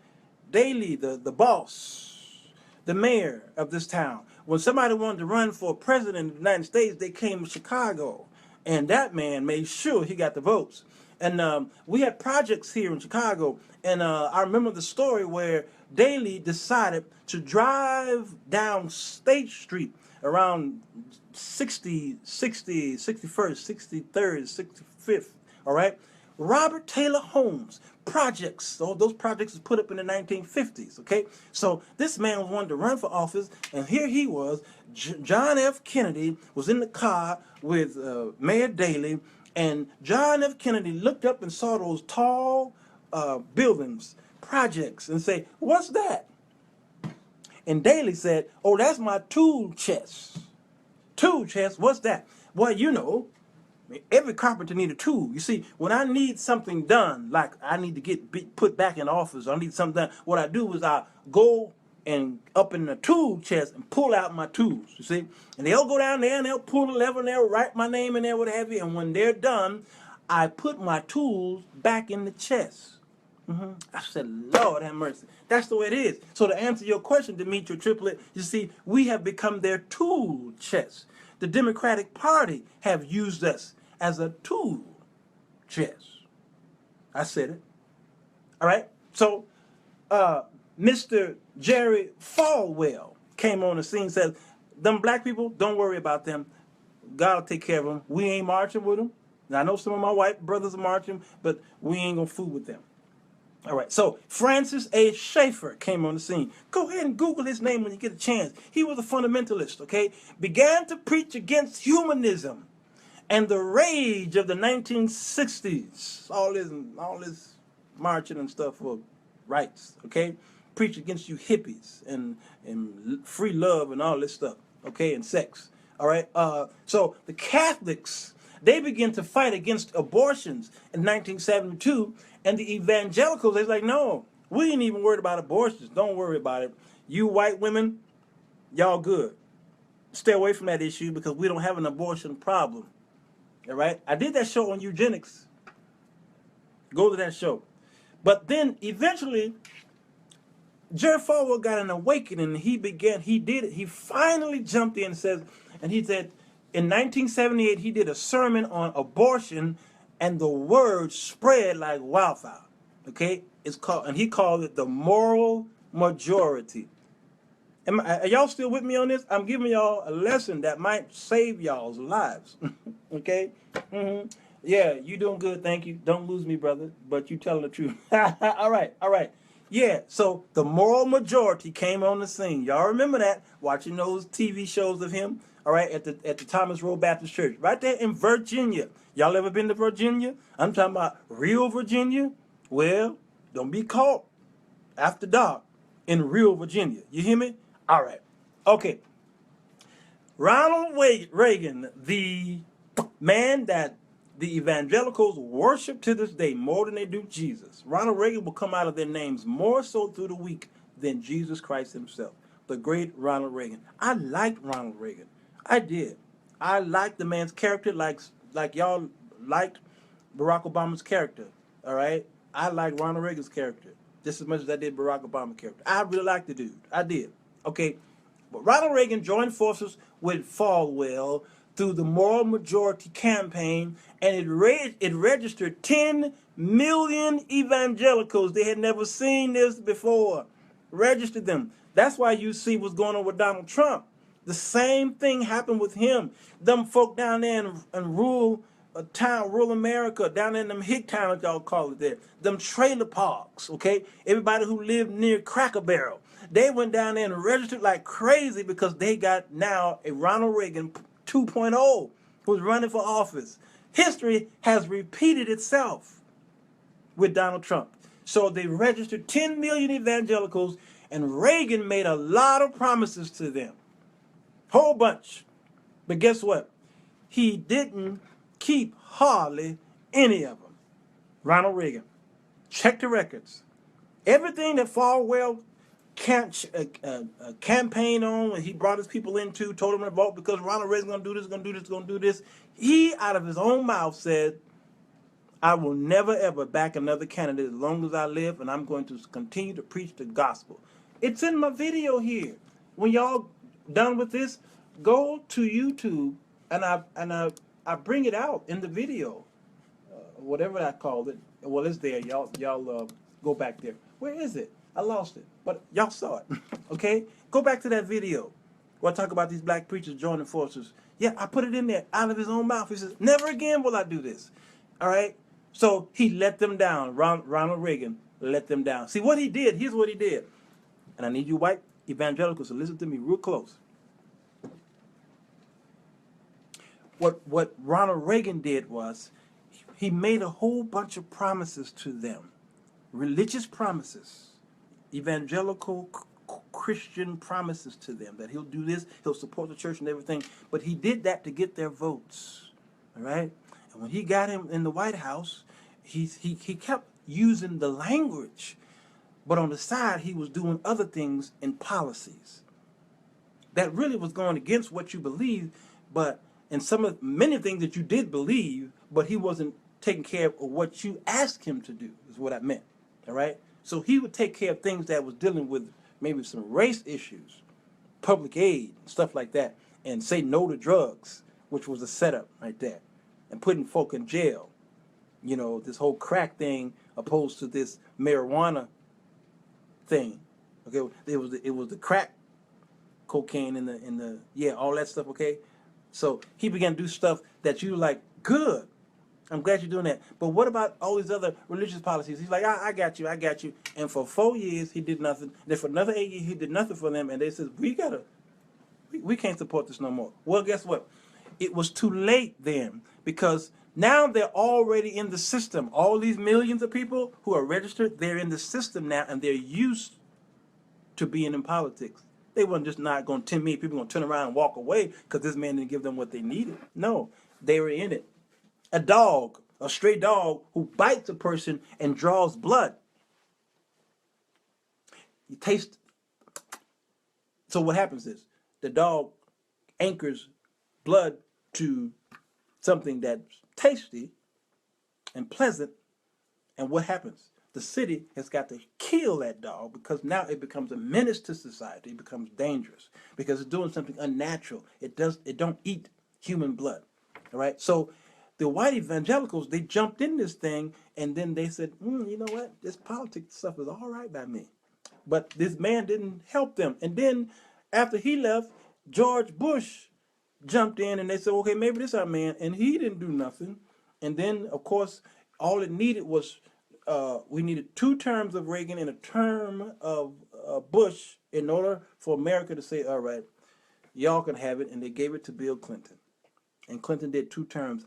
the boss, the mayor of this town. When somebody wanted to run for president of the United States, they came to Chicago, and that man made sure he got the votes. And we had projects here in Chicago, and I remember the story where Daley decided to drive down State Street around 61st, 63rd, 65th, all right? Robert Taylor Homes projects. So those projects was put up in the 1950s, okay? So this man wanted to run for office, and here he was. John F. Kennedy was in the car with Mayor Daley, and John F. Kennedy looked up and saw those tall buildings, projects, and say, "What's that?" And Daley said, "Oh, that's my tool chest." Tool chest, what's that? Well, you know, every carpenter need a tool. You see, when I need something done, like I need to get put back in office, or I need something done, what I do is I go and up in the tool chest and pull out my tools, you see. And they'll go down there and they'll pull the lever and they'll write my name in there, what have you. And when they're done, I put my tools back in the chest. I said, Lord have mercy. That's the way it is. So to answer your question, Demetria Triplet, you see, we have become their tool chest. The Democratic Party have used us as a tool chest. I said it. All right. So Mr. Jerry Falwell came on the scene and said, them black people, don't worry about them. God will take care of them. We ain't marching with them. Now, I know some of my white brothers are marching, but we ain't going to fool with them. All right, so Francis A. Schaeffer came on the scene. Go ahead and Google his name when you get a chance. He was a fundamentalist, okay? Began to preach against humanism and the rage of the 1960s. All this marching and stuff for rights, okay? Preach against you hippies and free love and all this stuff, okay, and sex. All right, so the Catholics, they began to fight against abortions in 1972, and the Evangelicals, they're like, no, we ain't even worried about abortions. Don't worry about it. You white women, y'all good. Stay away from that issue because we don't have an abortion problem. All right? I did that show on eugenics. Go to that show. But then eventually, Jerry Falwell got an awakening. He did it. He finally jumped in and he said, in 1978, he did a sermon on abortion, and the word spread like wildfire. Okay, he called it the moral majority. Are y'all still with me on this? I'm giving y'all a lesson that might save y'all's lives. Okay, yeah, you doing good, thank you. Don't lose me, brother, but you telling the truth. All right. Yeah, so the moral majority came on the scene. Y'all remember that? Watching those TV shows of him. All right, at the Thomas Road Baptist Church, right there in Virginia. Y'all ever been to Virginia? I'm talking about real Virginia. Well, don't be caught after dark in real Virginia. You hear me? All right. Okay. Ronald Reagan, the man that the evangelicals worship to this day more than they do Jesus. Ronald Reagan will come out of their names more so through the week than Jesus Christ himself. The great Ronald Reagan. I liked Ronald Reagan. I did. I liked the man's character like y'all liked Barack Obama's character. All right? I like Ronald Reagan's character. just as much as I did Barack Obama character. I really liked the dude. I did. Okay. But Ronald Reagan joined forces with Falwell through the Moral Majority campaign, and it registered 10 million evangelicals. They had never seen this before. Registered them. That's why you see what's going on with Donald Trump. The same thing happened with him. Them folk down there in rural town, rural America, down in them hick towns, y'all call it there. Them trailer parks, okay? Everybody who lived near Cracker Barrel. They went down there and registered like crazy because they got now a Ronald Reagan 2.0 who's running for office. History has repeated itself with Donald Trump. So they registered 10 million evangelicals, and Reagan made a lot of promises to them. Whole bunch. But guess what? He didn't keep hardly any of them. Ronald Reagan. Check the records. Everything that Falwell campaigned on, and he brought his people into, told them to vote because Ronald Reagan's going to do this, going to do this, going to do this. He, out of his own mouth, said, I will never, ever back another candidate as long as I live, and I'm going to continue to preach the gospel. It's in my video here. When y'all done with this, go to YouTube, and I bring it out in the video, whatever I called it. Well, it's there. Y'all go back there. Where is it? I lost it, but y'all saw it. Okay, go back to that video where I talk about these black preachers joining forces. Yeah, I put it in there out of his own mouth. He says, "Never again will I do this." All right. So he let them down. Ronald Reagan let them down. See what he did? Here's what he did. And I need you white evangelicals to listen to me real close. What Ronald Reagan did was he made a whole bunch of promises to them. Religious promises. Evangelical Christian promises to them. That he'll do this, he'll support the church and everything. But he did that to get their votes. All right? And when he got him in the White House, he kept using the language, but on the side he was doing other things in policies that really was going against what you believe, but in many things that you did believe, but he wasn't taking care of what you asked him to do, is what I meant. All right? So he would take care of things that was dealing with maybe some race issues, public aid, stuff like that, and say no to drugs, which was a setup right there, and putting folk in jail. You know, this whole crack thing opposed to this marijuana thing. Okay, it was the crack cocaine in the yeah, all that stuff, okay? So he began to do stuff that you like, good. I'm glad you're doing that. But what about all these other religious policies? He's like, I got you. And for 4 years he did nothing. Then for another 8 years he did nothing for them, and they said, we can't support this no more. Well, guess what? It was too late then, because now they're already in the system. All these millions of people who are registered, they're in the system now, and they're used to being in politics. They weren't just not going to 10 million people going to turn around and walk away because this man didn't give them what they needed. No, they were in it. A dog, a stray dog who bites a person and draws blood. You taste. So what happens is the dog anchors blood to something that's tasty and pleasant, and what happens? The city has got to kill that dog because now it becomes a menace to society. It becomes dangerous because it's doing something unnatural. It don't eat human blood. All right. So the white evangelicals, they jumped in this thing, and then they said, you know what? This politics stuff is all right by me. But this man didn't help them. And then after he left, George Bush jumped in, and they said, okay, maybe this is our man. And he didn't do nothing. And then, of course, all it needed was, we needed 2 terms of Reagan and a term of Bush in order for America to say, all right, y'all can have it. And they gave it to Bill Clinton. And Clinton did 2 terms.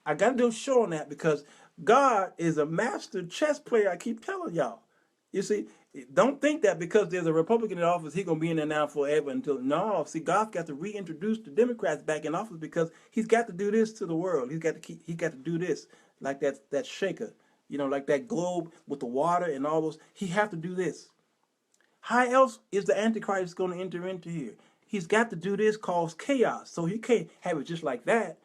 I got to do a show on that because God is a master chess player. I keep telling y'all. You see, don't think that because there's a Republican in office, he's going to be in there now forever until, no. See, God's got to reintroduce the Democrats back in office because he's got to do this to the world. He's got to do this, like that shaker, you know, like that globe with the water and all those. He have to do this. How else is the Antichrist going to enter into here? He's got to do this, cause chaos. So he can't have it just like that.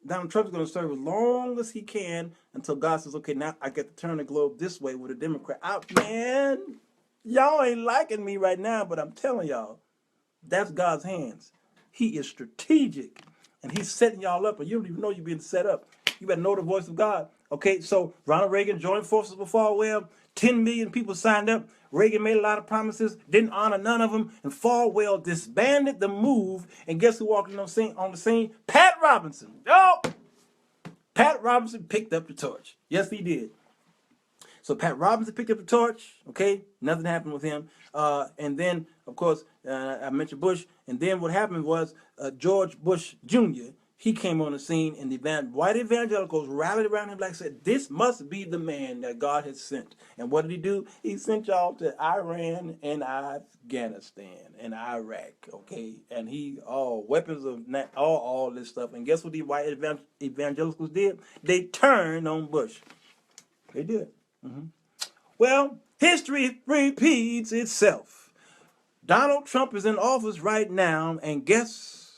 Donald Trump's going to serve as long as he can until God says, okay, now I get to turn the globe this way with a Democrat. Man, y'all ain't liking me right now, but I'm telling y'all, that's God's hands. He is strategic, and he's setting y'all up, and you don't even know you're being set up. You better know the voice of God. Okay, so Ronald Reagan joined forces with Falwell. 10 million people signed up. Reagan made a lot of promises, didn't honor none of them, and Falwell disbanded the move. And guess who walked in on the scene? Pat Robinson. Oh, Pat Robinson picked up the torch. Yes, he did. So Pat Robinson picked up the torch. Okay, nothing happened with him. And then, of course, I mentioned Bush. And then what happened was George Bush Jr. He came on the scene, and the white evangelicals rallied around him like I said, this must be the man that God has sent. And what did he do? He sent y'all to Iran and Afghanistan and Iraq, okay? And weapons of all this stuff. And guess what the white evangelicals did? They turned on Bush. They did. Mm-hmm. Well, history repeats itself. Donald Trump is in office right now, and guess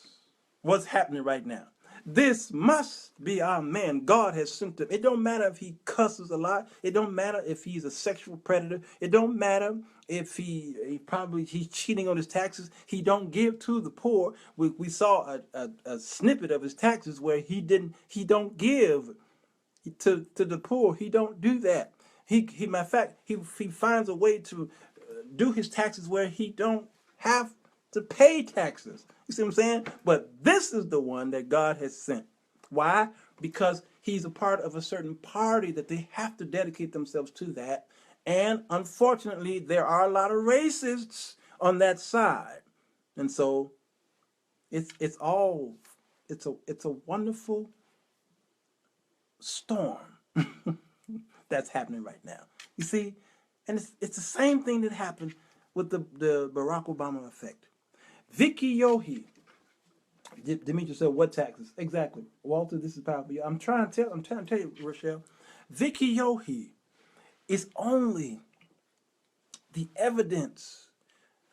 what's happening right now? This must be our man. God has sent him. It don't matter if he cusses a lot. It don't matter if he's a sexual predator. It don't matter if he's cheating on his taxes. He don't give to the poor. We saw a snippet of his taxes where he don't give to the poor. He don't do that. Matter of fact, he finds a way to do his taxes where he don't have to pay taxes. You see what I'm saying? But this is the one that God has sent. Why? Because he's a part of a certain party that they have to dedicate themselves to that. And unfortunately, there are a lot of racists on that side. And so it's a wonderful storm that's happening right now. You see? And it's the same thing that happened with the Barack Obama effect. Vicki Yohe, Demetrius said, what taxes? Exactly. Walter, this is powerful. I'm trying to tell you, Rochelle. Vicki Yohe is only the evidence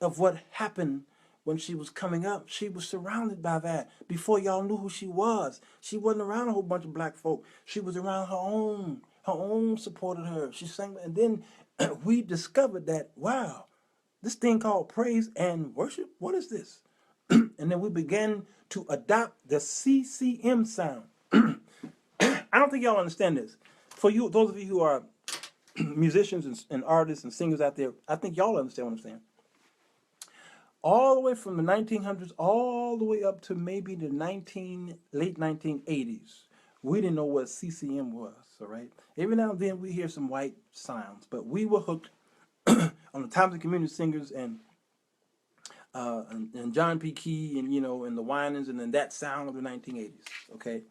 of what happened when she was coming up. She was surrounded by that before y'all knew who she was. She wasn't around a whole bunch of black folk. She was around her own. Her own supported her. She sang, and then we discovered that, wow, this thing called praise and worship, what is this? And then we began to adopt the CCM sound. I don't think y'all understand this. For you, those of you who are musicians and artists and singers out there, I think y'all understand what I'm saying. All the way from the 1900s, all the way up to maybe the late 1980s, we didn't know what CCM was, all right? Every now and then we hear some white sounds, but we were hooked on the Times of Community Singers and John P. Key and and the Winans and then that sound of the 1980s. Okay,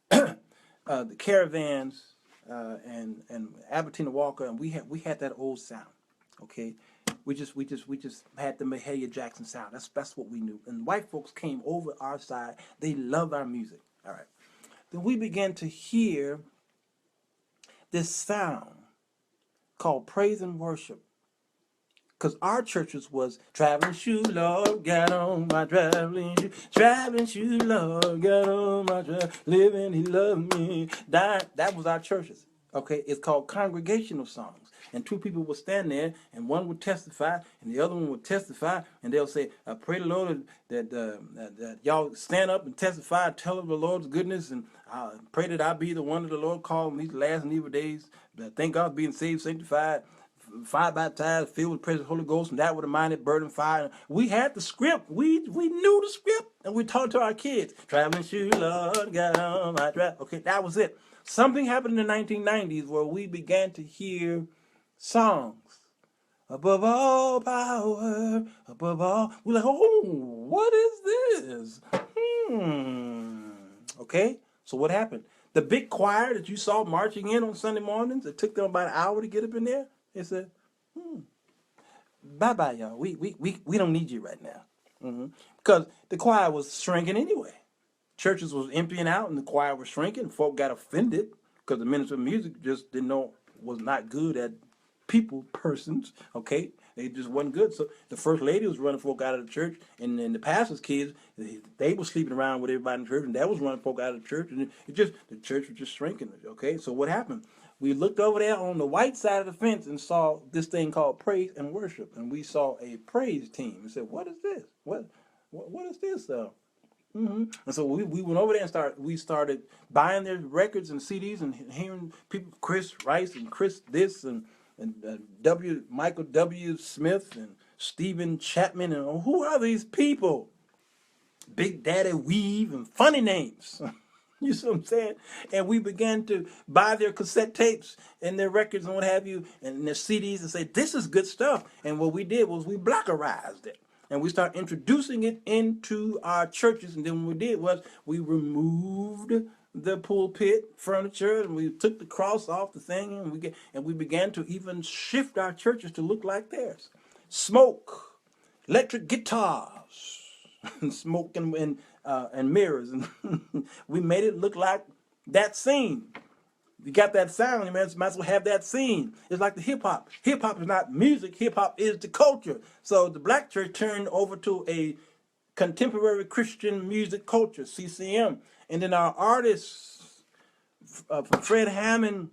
the Caravans and Albertina Walker, and we had that old sound. Okay, we just had the Mahalia Jackson sound. That's what we knew. And white folks came over our side. They loved our music. All right, then we began to hear this sound called praise and worship. Because our churches was traveling shoe, Lord, got on my traveling shoe, Lord, got on my living, he loved me, dying. That was our churches. Okay, it's called congregational songs. And two people would stand there, and one would testify, and the other one would testify, and they'll say, I pray the Lord that y'all stand up and testify, tell of the Lord's goodness, and I pray that I be the one that the Lord called in these last and evil days. Thank God for being saved, sanctified, fire baptized, filled with the presence of the Holy Ghost, and that would have minded, burden, fire. We had the script. We knew the script, and we taught to our kids. Traveling shoe, Lord, got on my travel. Okay, that was it. Something happened in the 1990s where we began to hear songs. Above all power, above all. We're like, oh, what is this? Okay, so what happened? The big choir that you saw marching in on Sunday mornings, it took them about an hour to get up in there. They said, bye-bye, y'all. We don't need you right now. Because the choir was shrinking anyway. Churches was emptying out and the choir was shrinking. Folk got offended because the minister of music just didn't know, was not good at persons, okay? They just wasn't good. So the first lady was running folk out of the church, and then the pastor's kids, they were sleeping around with everybody in the church, and that was running folk out of the church, and the church was just shrinking. Okay, so what happened? We looked over there on the white side of the fence and saw this thing called praise and worship, and we saw a praise team. And said, "What is this? What is this?" And so we went over there and we started buying their records and CDs and hearing people, Chris Rice and Chris this and Michael W. Smith and Stephen Chapman, and who are these people? Big Daddy Weave and funny names. You see what I'm saying? And we began to buy their cassette tapes and their records and what have you, and their CDs, and say, this is good stuff. And what we did was we blackerized it. And we started introducing it into our churches. And then what we did was we removed the pulpit furniture, and we took the cross off the thing, and we began to even shift our churches to look like theirs. Smoke, electric guitars, and smoke and mirrors, and we made it look like that scene. You got that sound, you might as well have that scene. It's like the hip hop. Hip hop is not music. Hip hop is the culture. So the black church turned over to a contemporary Christian music culture, CCM, and then our artists, from Fred Hammond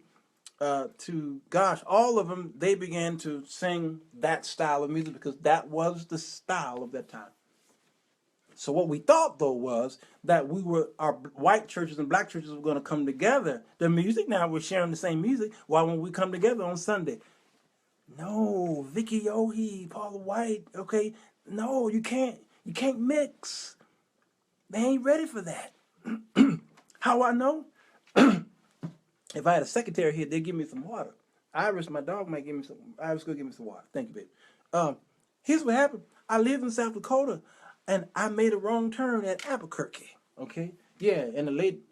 to all of them, they began to sing that style of music because that was the style of that time. So what we thought, though, was that our white churches and black churches were going to come together. The music, now we're sharing the same music. Why won't we come together on Sunday? No, Vicki Yohe, Paula White, okay? No, you can't mix. They ain't ready for that. How I know? If I had a secretary here, they'd give me some water. Iris, my dog, might give me some. Iris, go give me some water. Thank you, baby. Here's what happened. I lived in South Dakota, and I made a wrong turn at Albuquerque. Okay, yeah, and the late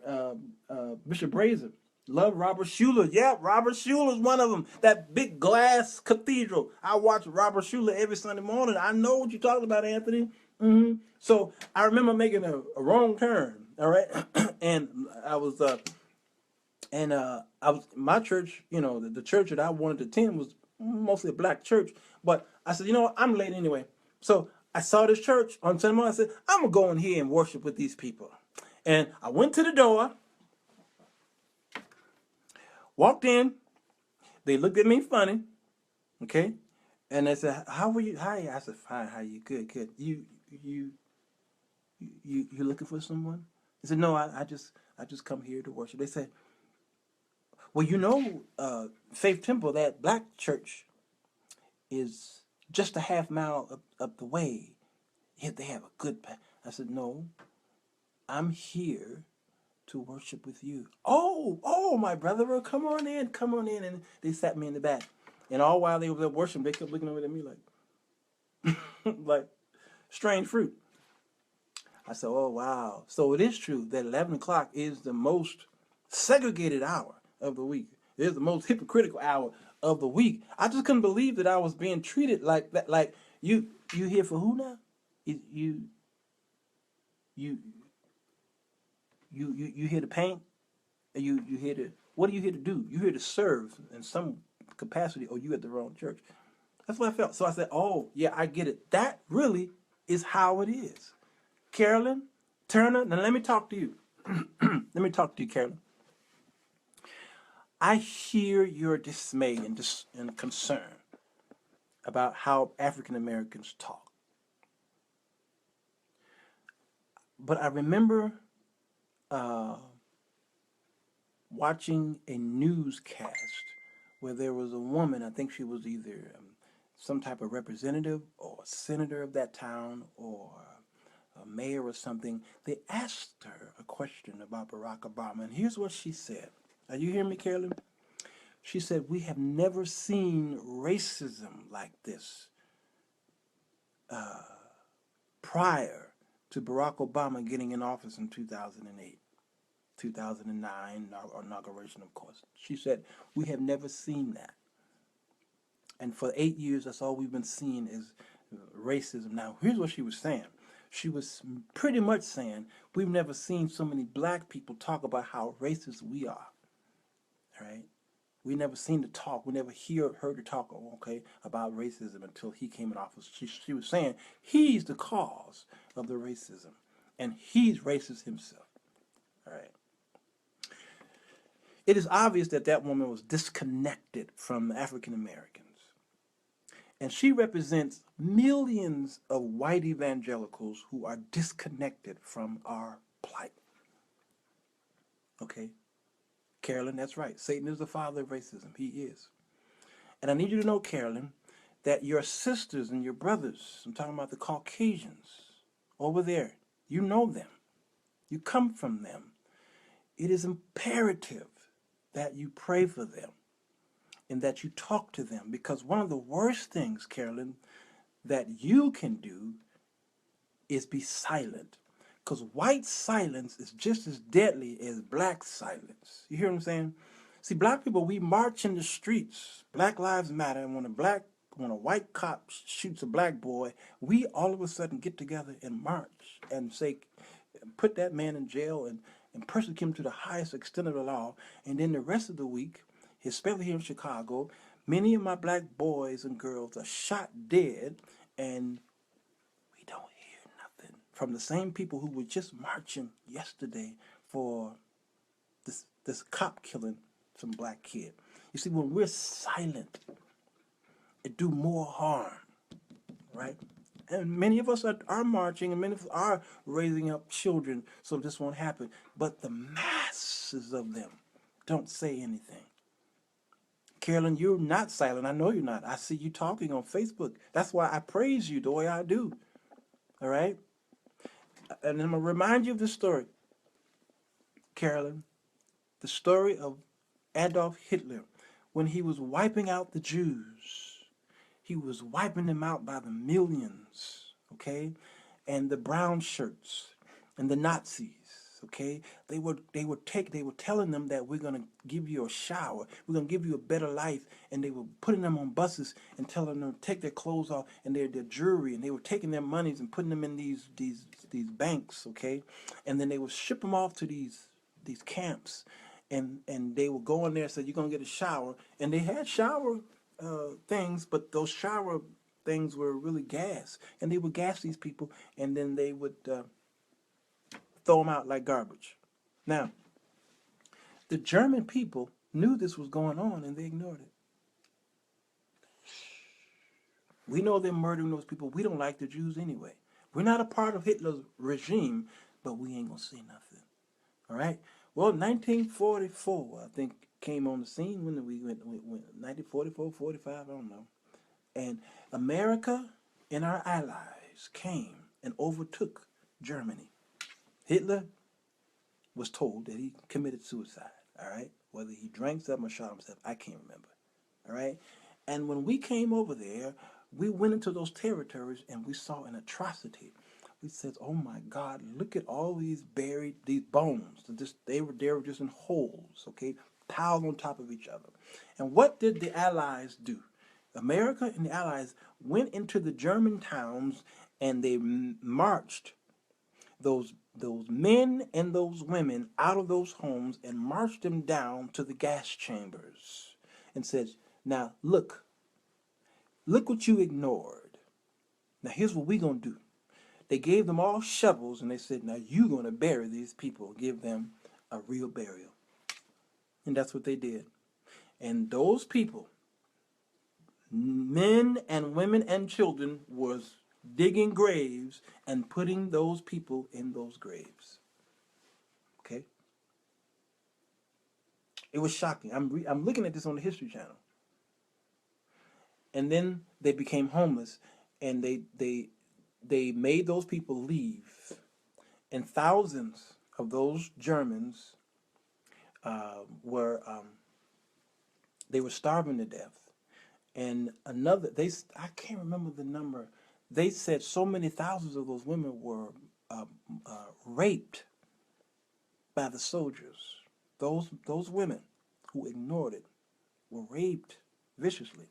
Bishop Brazen loved Robert Schuller. Yeah, Robert Schuller is one of them. That big glass cathedral. I watch Robert Schuller every Sunday morning. I know what you're talking about, Anthony. So I remember making a wrong turn. All right, and I was my church. You know, the church that I wanted to attend was mostly a black church. But I said, you know what, I'm late anyway. So I saw this church on Sunday morning. I said, I'm going to go in here and worship with these people. And I went to the door, walked in. They looked at me funny, okay? And they said, how are you? Hi. I said, fine. How are you? Good. You looking for someone? They said, no, I just come here to worship. They said, well, you know, Faith Temple, that black church, is just a half mile up the way. Yet they have a good I said, no, I'm here to worship with you. Oh, my brother, well, come on in. And they sat me in the back. And all while they were there worshiping, they kept looking over at me like, like strange fruit. I said, oh, wow. So it is true that 11 o'clock is the most segregated hour of the week. It is the most hypocritical hour of the week. I just couldn't believe that I was being treated like that. Like, you here for who now? You here to paint? You here to, what are you here to do? You here to serve in some capacity, or you at the wrong church? That's what I felt. So I said, oh yeah, I get it. That really is how it is. Carolyn Turner, now let me talk to you. Let me talk to you, Carolyn. I hear your dismay and concern about how African Americans talk. But I remember watching a newscast where there was a woman, I think she was either some type of representative or a senator of that town or a mayor or something. They asked her a question about Barack Obama, and here's what she said. Are you hearing me, Carolyn? She said, we have never seen racism like this prior to Barack Obama getting in office in 2008, 2009, inauguration, of course. She said, we have never seen that. And for 8 years, that's all we've been seeing is racism. Now, here's what she was saying. She was pretty much saying, we've never seen so many black people talk about how racist we are, right? We never seen the talk. We never heard her talk, okay, about racism until he came in office. She was saying he's the cause of the racism, and he's racist himself. All right. It is obvious that that woman was disconnected from African Americans. And she represents millions of white evangelicals who are disconnected from our plight. Okay? Carolyn, that's right. Satan is the father of racism. He is. And I need you to know, Carolyn, that your sisters and your brothers, I'm talking about the Caucasians over there, you know them. You come from them. It is imperative that you pray for them and that you talk to them, because one of the worst things, Carolyn, that you can do is be silent. Because white silence is just as deadly as black silence. You hear what I'm saying? See, black people, we march in the streets. Black lives matter. And when a white cop shoots a black boy, we all of a sudden get together and march and say, put that man in jail and persecute him to the highest extent of the law. And then the rest of the week, especially here in Chicago, many of my black boys and girls are shot dead, and we don't hear nothing from the same people who were just marching yesterday for this cop killing some black kid. You see, when we're silent, it do more harm, right? And many of us are marching, and many of us are raising up children so this won't happen. But the masses of them don't say anything. Carolyn, you're not silent. I know you're not. I see you talking on Facebook. That's why I praise you the way I do. All right? And I'm going to remind you of this story, Carolyn. The story of Adolf Hitler. When he was wiping out the Jews, he was wiping them out by the millions, okay? And the brown shirts and the Nazis, okay? They were telling them that we're going to give you a shower, we're going to give you a better life, and they were putting them on buses and telling them to take their clothes off and their jewelry, and they were taking their monies and putting them in these banks, okay? And then they would ship them off to these camps, and they would go in there and say, you're going to get a shower, and they had shower things, but those shower things were really gas, and they would gas these people, and then they would throw them out like garbage. Now, the German people knew this was going on, and they ignored it. We know they're murdering those people. We don't like the Jews anyway. We're not a part of Hitler's regime, but we ain't gonna say nothing. All right? Well, 1944, I think, came on the scene. When we went 1944, 45, I don't know. And America and our allies came and overtook Germany. Hitler was told that he committed suicide, all right? Whether he drank something or shot himself, I can't remember, all right? And when we came over there, we went into those territories and we saw an atrocity. We said, oh my God, look at all these bones. They were just in holes, okay, piled on top of each other. And what did the Allies do? America and the Allies went into the German towns and they marched those men and those women out of those homes and marched them down to the gas chambers and said, now look what you ignored. Now here's what we're going to do. They gave them all shovels and they said, now you're going to bury these people, give them a real burial. And that's what they did. And those people, men and women and children, was digging graves and putting those people in those graves. Okay? It was shocking. I'm looking at this on the History Channel. And then they became homeless, and they made those people leave. And thousands of those Germans were starving to death. And I can't remember the number. They said so many thousands of those women were raped by the soldiers. Those women who ignored it were raped viciously.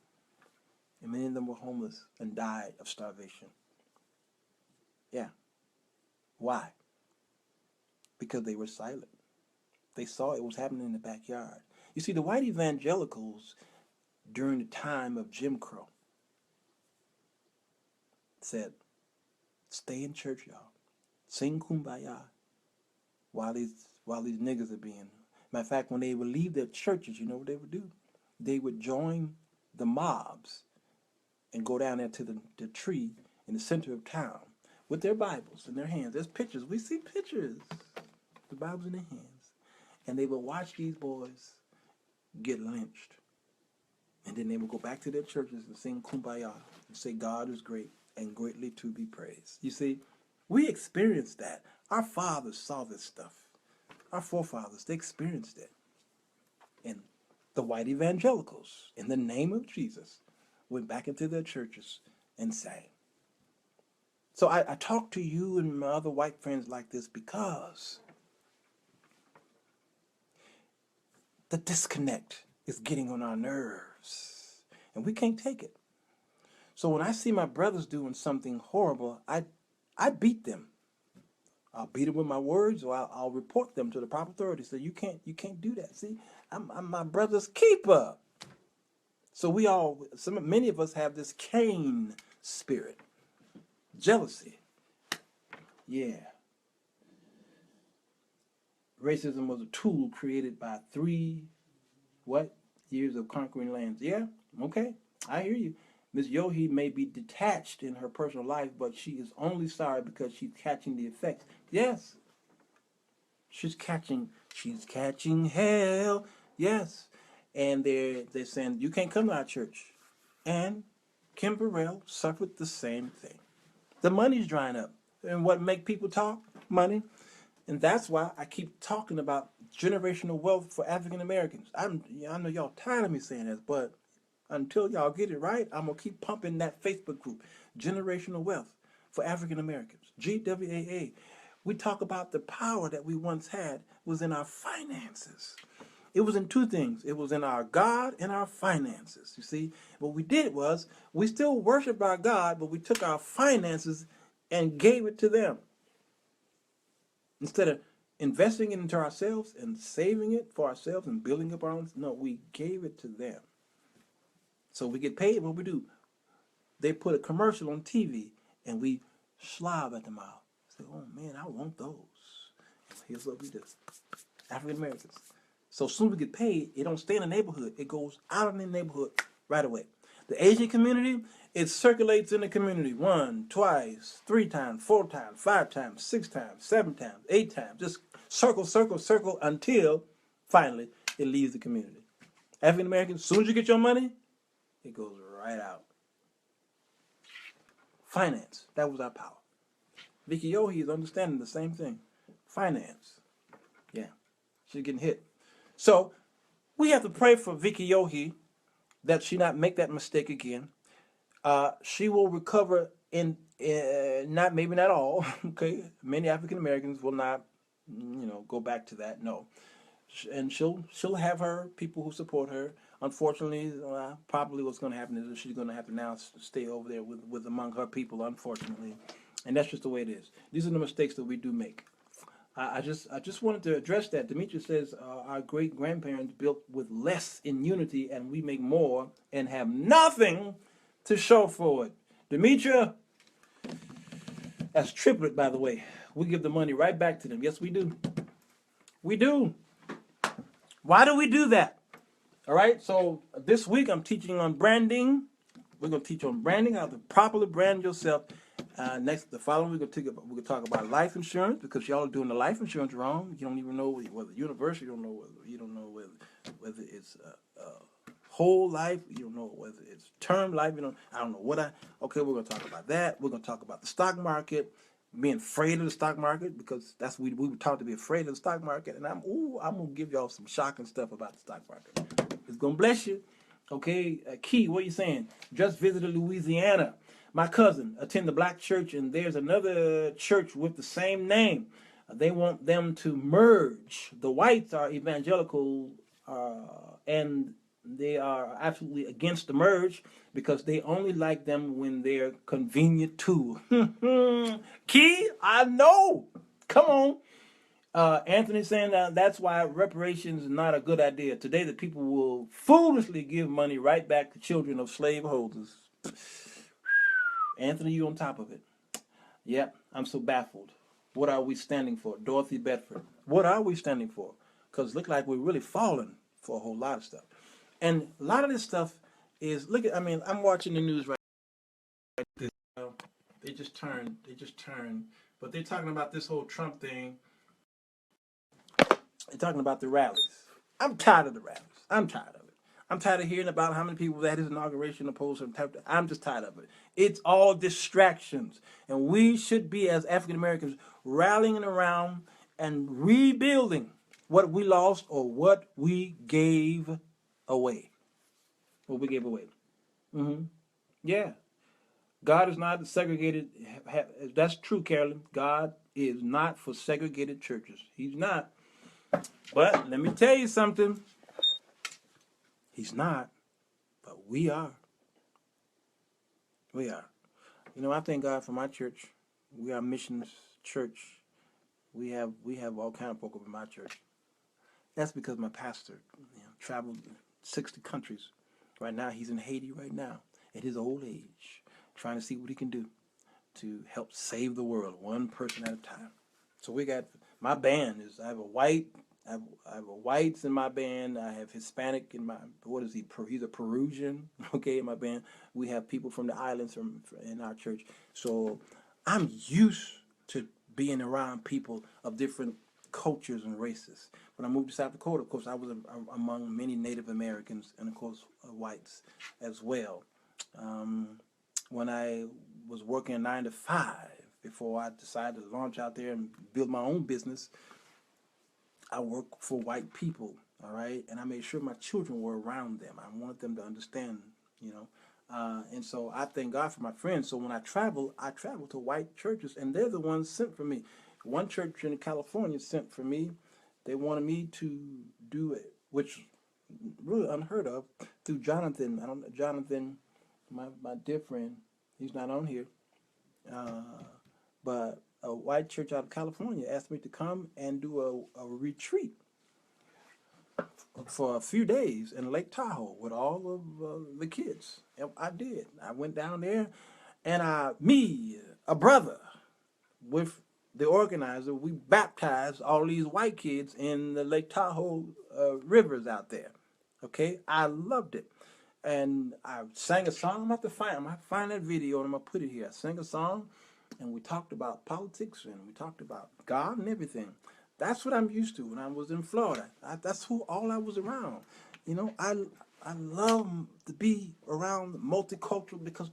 And many of them were homeless and died of starvation. Yeah. Why? Because they were silent. They saw it was happening in the backyard. You see, the white evangelicals during the time of Jim Crow said, stay in church, y'all. Sing kumbaya while these niggas are being. Matter of fact, when they would leave their churches, you know what they would do? They would join the mobs and go down there to the tree in the center of town with their Bibles in their hands. There's pictures. We see pictures. The Bibles in their hands. And they would watch these boys get lynched. And then they would go back to their churches and sing kumbaya and say God is great and greatly to be praised. You see, we experienced that. Our fathers saw this stuff. Our forefathers, they experienced it. And the white evangelicals, in the name of Jesus, went back into their churches and sang. So I talk to you and my other white friends like this because the disconnect is getting on our nerves. And we can't take it. So when I see my brothers doing something horrible, I beat them. I'll beat them with my words, or I'll report them to the proper authorities. So you can't do that. See, I'm my brother's keeper. So many of us have this Cain spirit, jealousy. Yeah. Racism was a tool created by 3 years of conquering lands. Yeah, okay, I hear you. Miss Yohe may be detached in her personal life, but she is only sorry because she's catching the effects. Yes, she's catching hell. Yes, and they're saying you can't come to our church. And Kim Burrell suffered the same thing. The money's drying up, and what make people talk? Money. And that's why I keep talking about generational wealth for African Americans. I know y'all tired of me saying this, but until y'all get it right, I'm going to keep pumping that Facebook group, Generational Wealth for African Americans, GWAA. We talk about the power that we once had was in our finances. It was in 2 things. It was in our God and our finances. You see, what we did was we still worshiped our God, but we took our finances and gave it to them. Instead of investing it into ourselves and saving it for ourselves and building up our own, no, we gave it to them. So we get paid. What we do? They put a commercial on TV and we slob at the mouth. Say, oh man, I want those. Here's what we do. African Americans. So soon as we get paid, it don't stay in the neighborhood. It goes out of the neighborhood right away. The Asian community, it circulates in the community 1, twice, 3 times, 4 times, 5 times, 6 times, 7 times, 8 times. Just circle, circle, circle until finally it leaves the community. African Americans, as soon as you get your money, it goes right out. Finance, that was our power. Vicki Yohe is understanding the same thing. Finance. Yeah, she's getting hit. So we have to pray for Vicki Yohe that she not make that mistake again. She will recover maybe not all. Okay, many African Americans will not, go back to that. No, and she'll have her people who support her. Unfortunately, probably what's going to happen is she's going to have to now stay over there with among her people. Unfortunately, and that's just the way it is. These are the mistakes that we do make. I just wanted to address that. Demetria says our great grandparents built with less in unity, and we make more and have nothing to show for it. Demetria, that's triplet, by the way. We give the money right back to them. Yes, we do. We do. Why do we do that? All right. So this week I'm teaching on branding. We're going to teach on branding, how to properly brand yourself. The following we're gonna talk about life insurance, because y'all are doing the life insurance wrong. You don't even know whether university. You don't know whether it's whole life. You don't know whether it's term life. I don't know Okay, we're gonna talk about that. We're gonna talk about the stock market, being afraid of the stock market, because that's we were taught to be afraid of the stock market. And I'm gonna give y'all some shocking stuff about the stock market. It's gonna bless you. Okay, Key, what are you saying? Just visited Louisiana. My cousin attend the black church, and there's another church with the same name. They want them to merge. The whites are evangelical, and they are absolutely against the merge because they only like them when they're convenient too. Key, I know. Come on. Anthony saying that's why reparations is not a good idea. Today, the people will foolishly give money right back to children of slaveholders. Anthony, you on top of it. Yep, I'm so baffled. What are we standing for? Dorothy Bedford. What are we standing for? Because it looks like we're really falling for a whole lot of stuff. And a lot of this stuff is, I'm watching the news right now. They just turned. But they're talking about this whole Trump thing. They're talking about the rallies. I'm tired of the rallies. I'm tired of it. I'm tired of hearing about how many people was at his inauguration opposed to him. I'm just tired of it. It's all distractions. And we should be, as African Americans, rallying around and rebuilding what we lost or what we gave away. What we gave away. Yeah. God is not segregated. That's true, Carolyn. God is not for segregated churches. He's not. But let me tell you something. He's not. But we are. We are. I thank God for my church. We are a missions church. We have all kind of folk over my church. That's because my pastor traveled 60 countries. Right now, he's in Haiti right now at his old age, trying to see what he can do to help save the world, one person at a time. So we got, my band is, I have whites in my band. I have Hispanic in my, what is he? He's a Peruvian, okay, in my band. We have people from the islands in our church. So I'm used to being around people of different cultures and races. When I moved to South Dakota, of course, I was among many Native Americans and, of course, whites as well. When I was working 9 to 5, before I decided to launch out there and build my own business, I worked for white people, all right? And I made sure my children were around them. I wanted them to understand, and so I thank God for my friends. So when I travel to white churches, and they're the ones sent for me. One church in California sent for me. They wanted me to do it, which really unheard of, through Jonathan. I don't know, Jonathan, my dear friend, he's not on here. But a white church out of California asked me to come and do a retreat for a few days in Lake Tahoe with all of the kids. And I did. I went down there, and a brother with the organizer, we baptized all these white kids in the Lake Tahoe rivers out there. Okay, I loved it. And I sang a song. I'm going to find that video, and I'm going to put it here. I sang a song, and we talked about politics, and we talked about God and everything. That's what I'm used to when I was in Florida. That's all I was around. I love to be around multicultural, because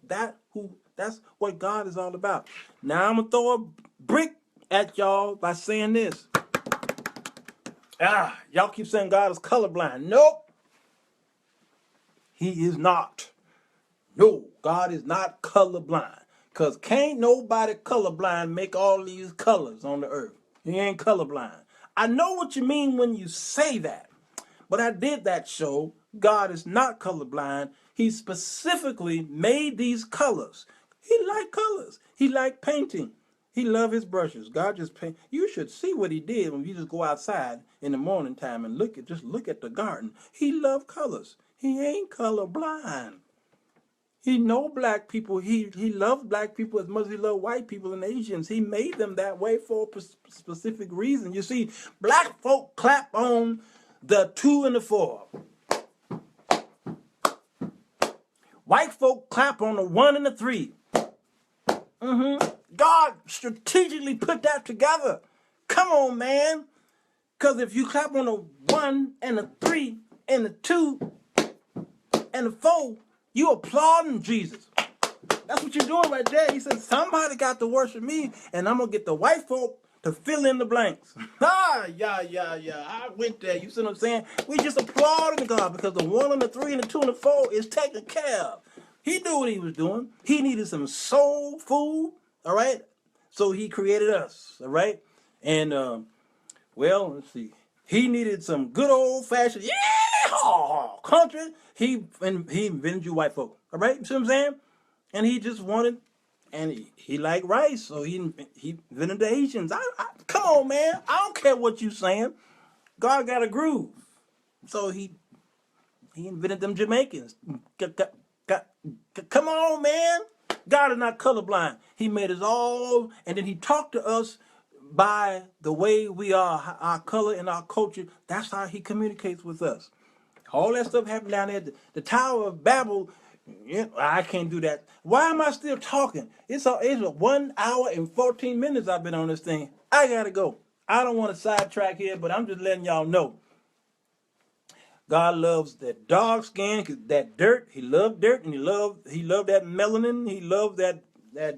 that's what God is all about. Now I'm going to throw a brick at y'all by saying this. Y'all keep saying God is colorblind. Nope. He is not. No, God is not colorblind. Because can't nobody colorblind make all these colors on the earth. He ain't colorblind. I know what you mean when you say that. But I did that show. God is not colorblind. He specifically made these colors. He liked colors. He liked painting. He loved his brushes. God just paint. You should see what he did when you just go outside in the morning time and look at the garden. He loved colors. He ain't colorblind. He know black people. He loves black people as much as he loves white people and Asians. He made them that way for a specific reason. You see, black folk clap on the 2 and the 4. White folk clap on the 1 and the 3. God strategically put that together. Come on, man. Because if you clap on the 1 and the 3 and the 2 and the 4, you applauding Jesus. That's what you're doing right there. He said, somebody got to worship me, and I'm going to get the white folk to fill in the blanks. Yeah. I went there. You see what I'm saying? We just applauding God because the 1 and the 3 and the 2 and the 4 is taken care of. He knew what he was doing. He needed some soul food, all right? So he created us, all right? And, let's see. He needed some good old-fashioned, country. He invented you white folk, all right? You see what I'm saying? And he just wanted and he liked rice, so he invented the Asians. Come on, man. I don't care what you saying. God got a groove. So he invented them Jamaicans. Come on, man. God is not colorblind. He made us all, and then he talked to us by the way we are, our color and our culture. That's how he communicates with us. All that stuff happened down there at the Tower of Babel. Yeah, I can't do that. Why am I still talking? It's a 1 hour and 14 minutes I've been on this thing. I gotta go. I don't want to sidetrack here, but I'm just letting y'all know. God loves that dark skin, that dirt. He loved dirt, and he loved that melanin. He loved that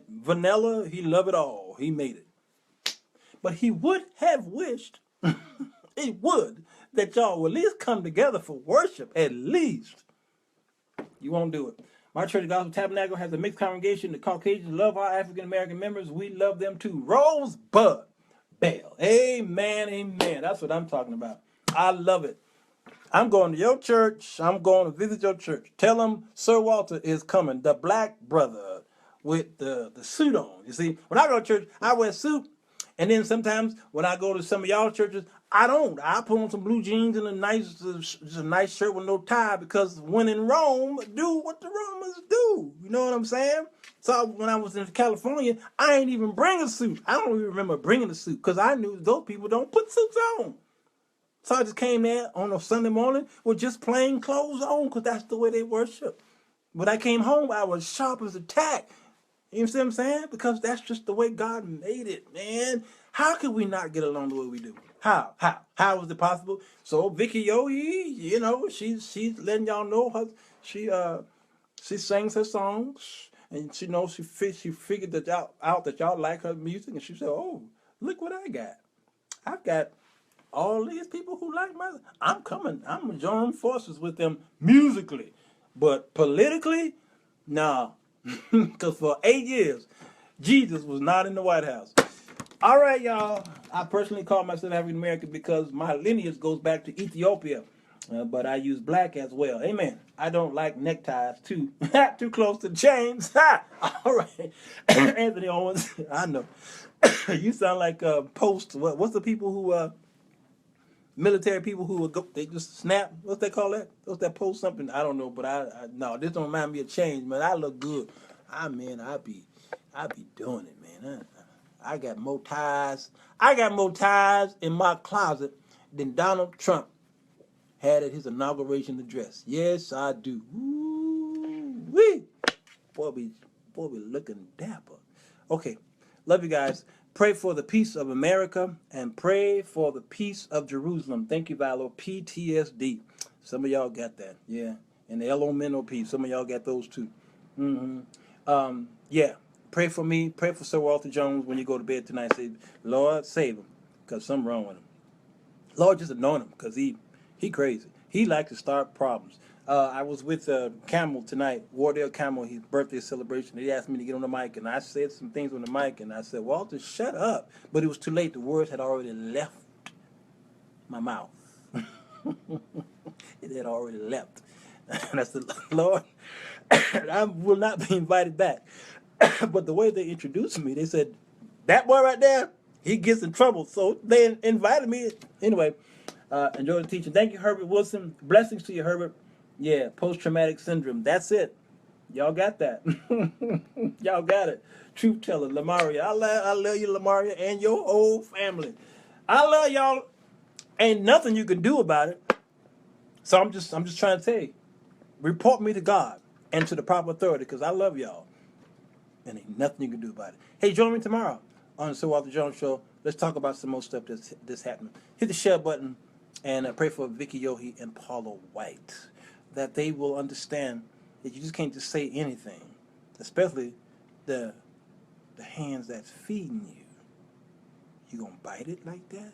vanilla. He loved it all. He made it. But he would have wished, he would, that y'all would at least come together for worship, at least. You won't do it. My church, Gospel Tabernacle, has a mixed congregation. The Caucasians love our African American members. We love them too. Rosebud Bell. Amen, amen. That's what I'm talking about. I love it. I'm going to your church. I'm going to visit your church. Tell them Sir Walter is coming, the black brother with the suit on. You see, when I go to church, I wear a suit. And then sometimes when I go to some of y'all churches, I don't. I put on some blue jeans and a nice shirt with no tie, because when in Rome, do what the Romans do. You know what I'm saying? So when I was in California, I ain't even bring a suit. I don't even remember bringing a suit, because I knew those people don't put suits on. So I just came there on a Sunday morning with just plain clothes on, because that's the way they worship. When I came home, I was sharp as a tack. You see what I'm saying? Because that's just the way God made it, man. How could we not get along the way we do? How? How is it possible? So Vicki Yohe, you know, she's letting y'all know her. She sings her songs, and she knows she figured that out that y'all like her music, and she said, "Oh, look what I got! I've got all these people who like my. I'm coming. I'm joining forces with them musically, but politically, no." Because for 8 years, Jesus was not in the White House. All right, y'all. I personally call myself African American because my lineage goes back to Ethiopia. But I use black as well. Amen. I don't like neckties too close to chains. All right. Anthony Owens, I know. You sound like post. What's the people who military people who would go, they just snap. What's they call that? What's that post something? I don't know, but I no, this don't remind me of change, man. I look good. I be doing it, man. I got more ties. I got more ties in my closet than Donald Trump had at his inauguration address. Yes, I do. Woo-wee. Boy, we looking dapper. Okay, love you guys. Pray for the peace of America and pray for the peace of Jerusalem. Thank you, Valo. PTSD. Some of y'all got that, yeah. And the LMNOP. Some of y'all got those too. Yeah. Pray for me. Pray for Sir Walter Jones when you go to bed tonight. Say, Lord, save him, because something wrong with him. Lord, just anoint him, because he crazy. He likes to start problems. I was with Camel tonight, Wardell Camel, his birthday celebration. He asked me to get on the mic, and I said some things on the mic, and I said, Walter, shut up. But it was too late. The words had already left my mouth. It had already left. And I said, Lord, I will not be invited back. But the way they introduced me, they said, that boy right there, he gets in trouble. So they invited me. Anyway, enjoy the teaching. Thank you, Herbert Wilson. Blessings to you, Herbert. Yeah, post-traumatic syndrome. That's it. Y'all got that. Y'all got it. Truth teller, Lamaria. I love you, Lamaria, and your whole family. I love y'all. Ain't nothing you can do about it. So I'm just trying to tell you, report me to God and to the proper authority, because I love y'all. And ain't nothing you can do about it. Hey, join me tomorrow on the Sir Walter Jones Show. Let's talk about some more stuff that's happening. Hit the share button and pray for Vicki Yohe and Paula White, that they will understand that you just can't just say anything, especially the hands that's feeding you. You gonna bite it like that?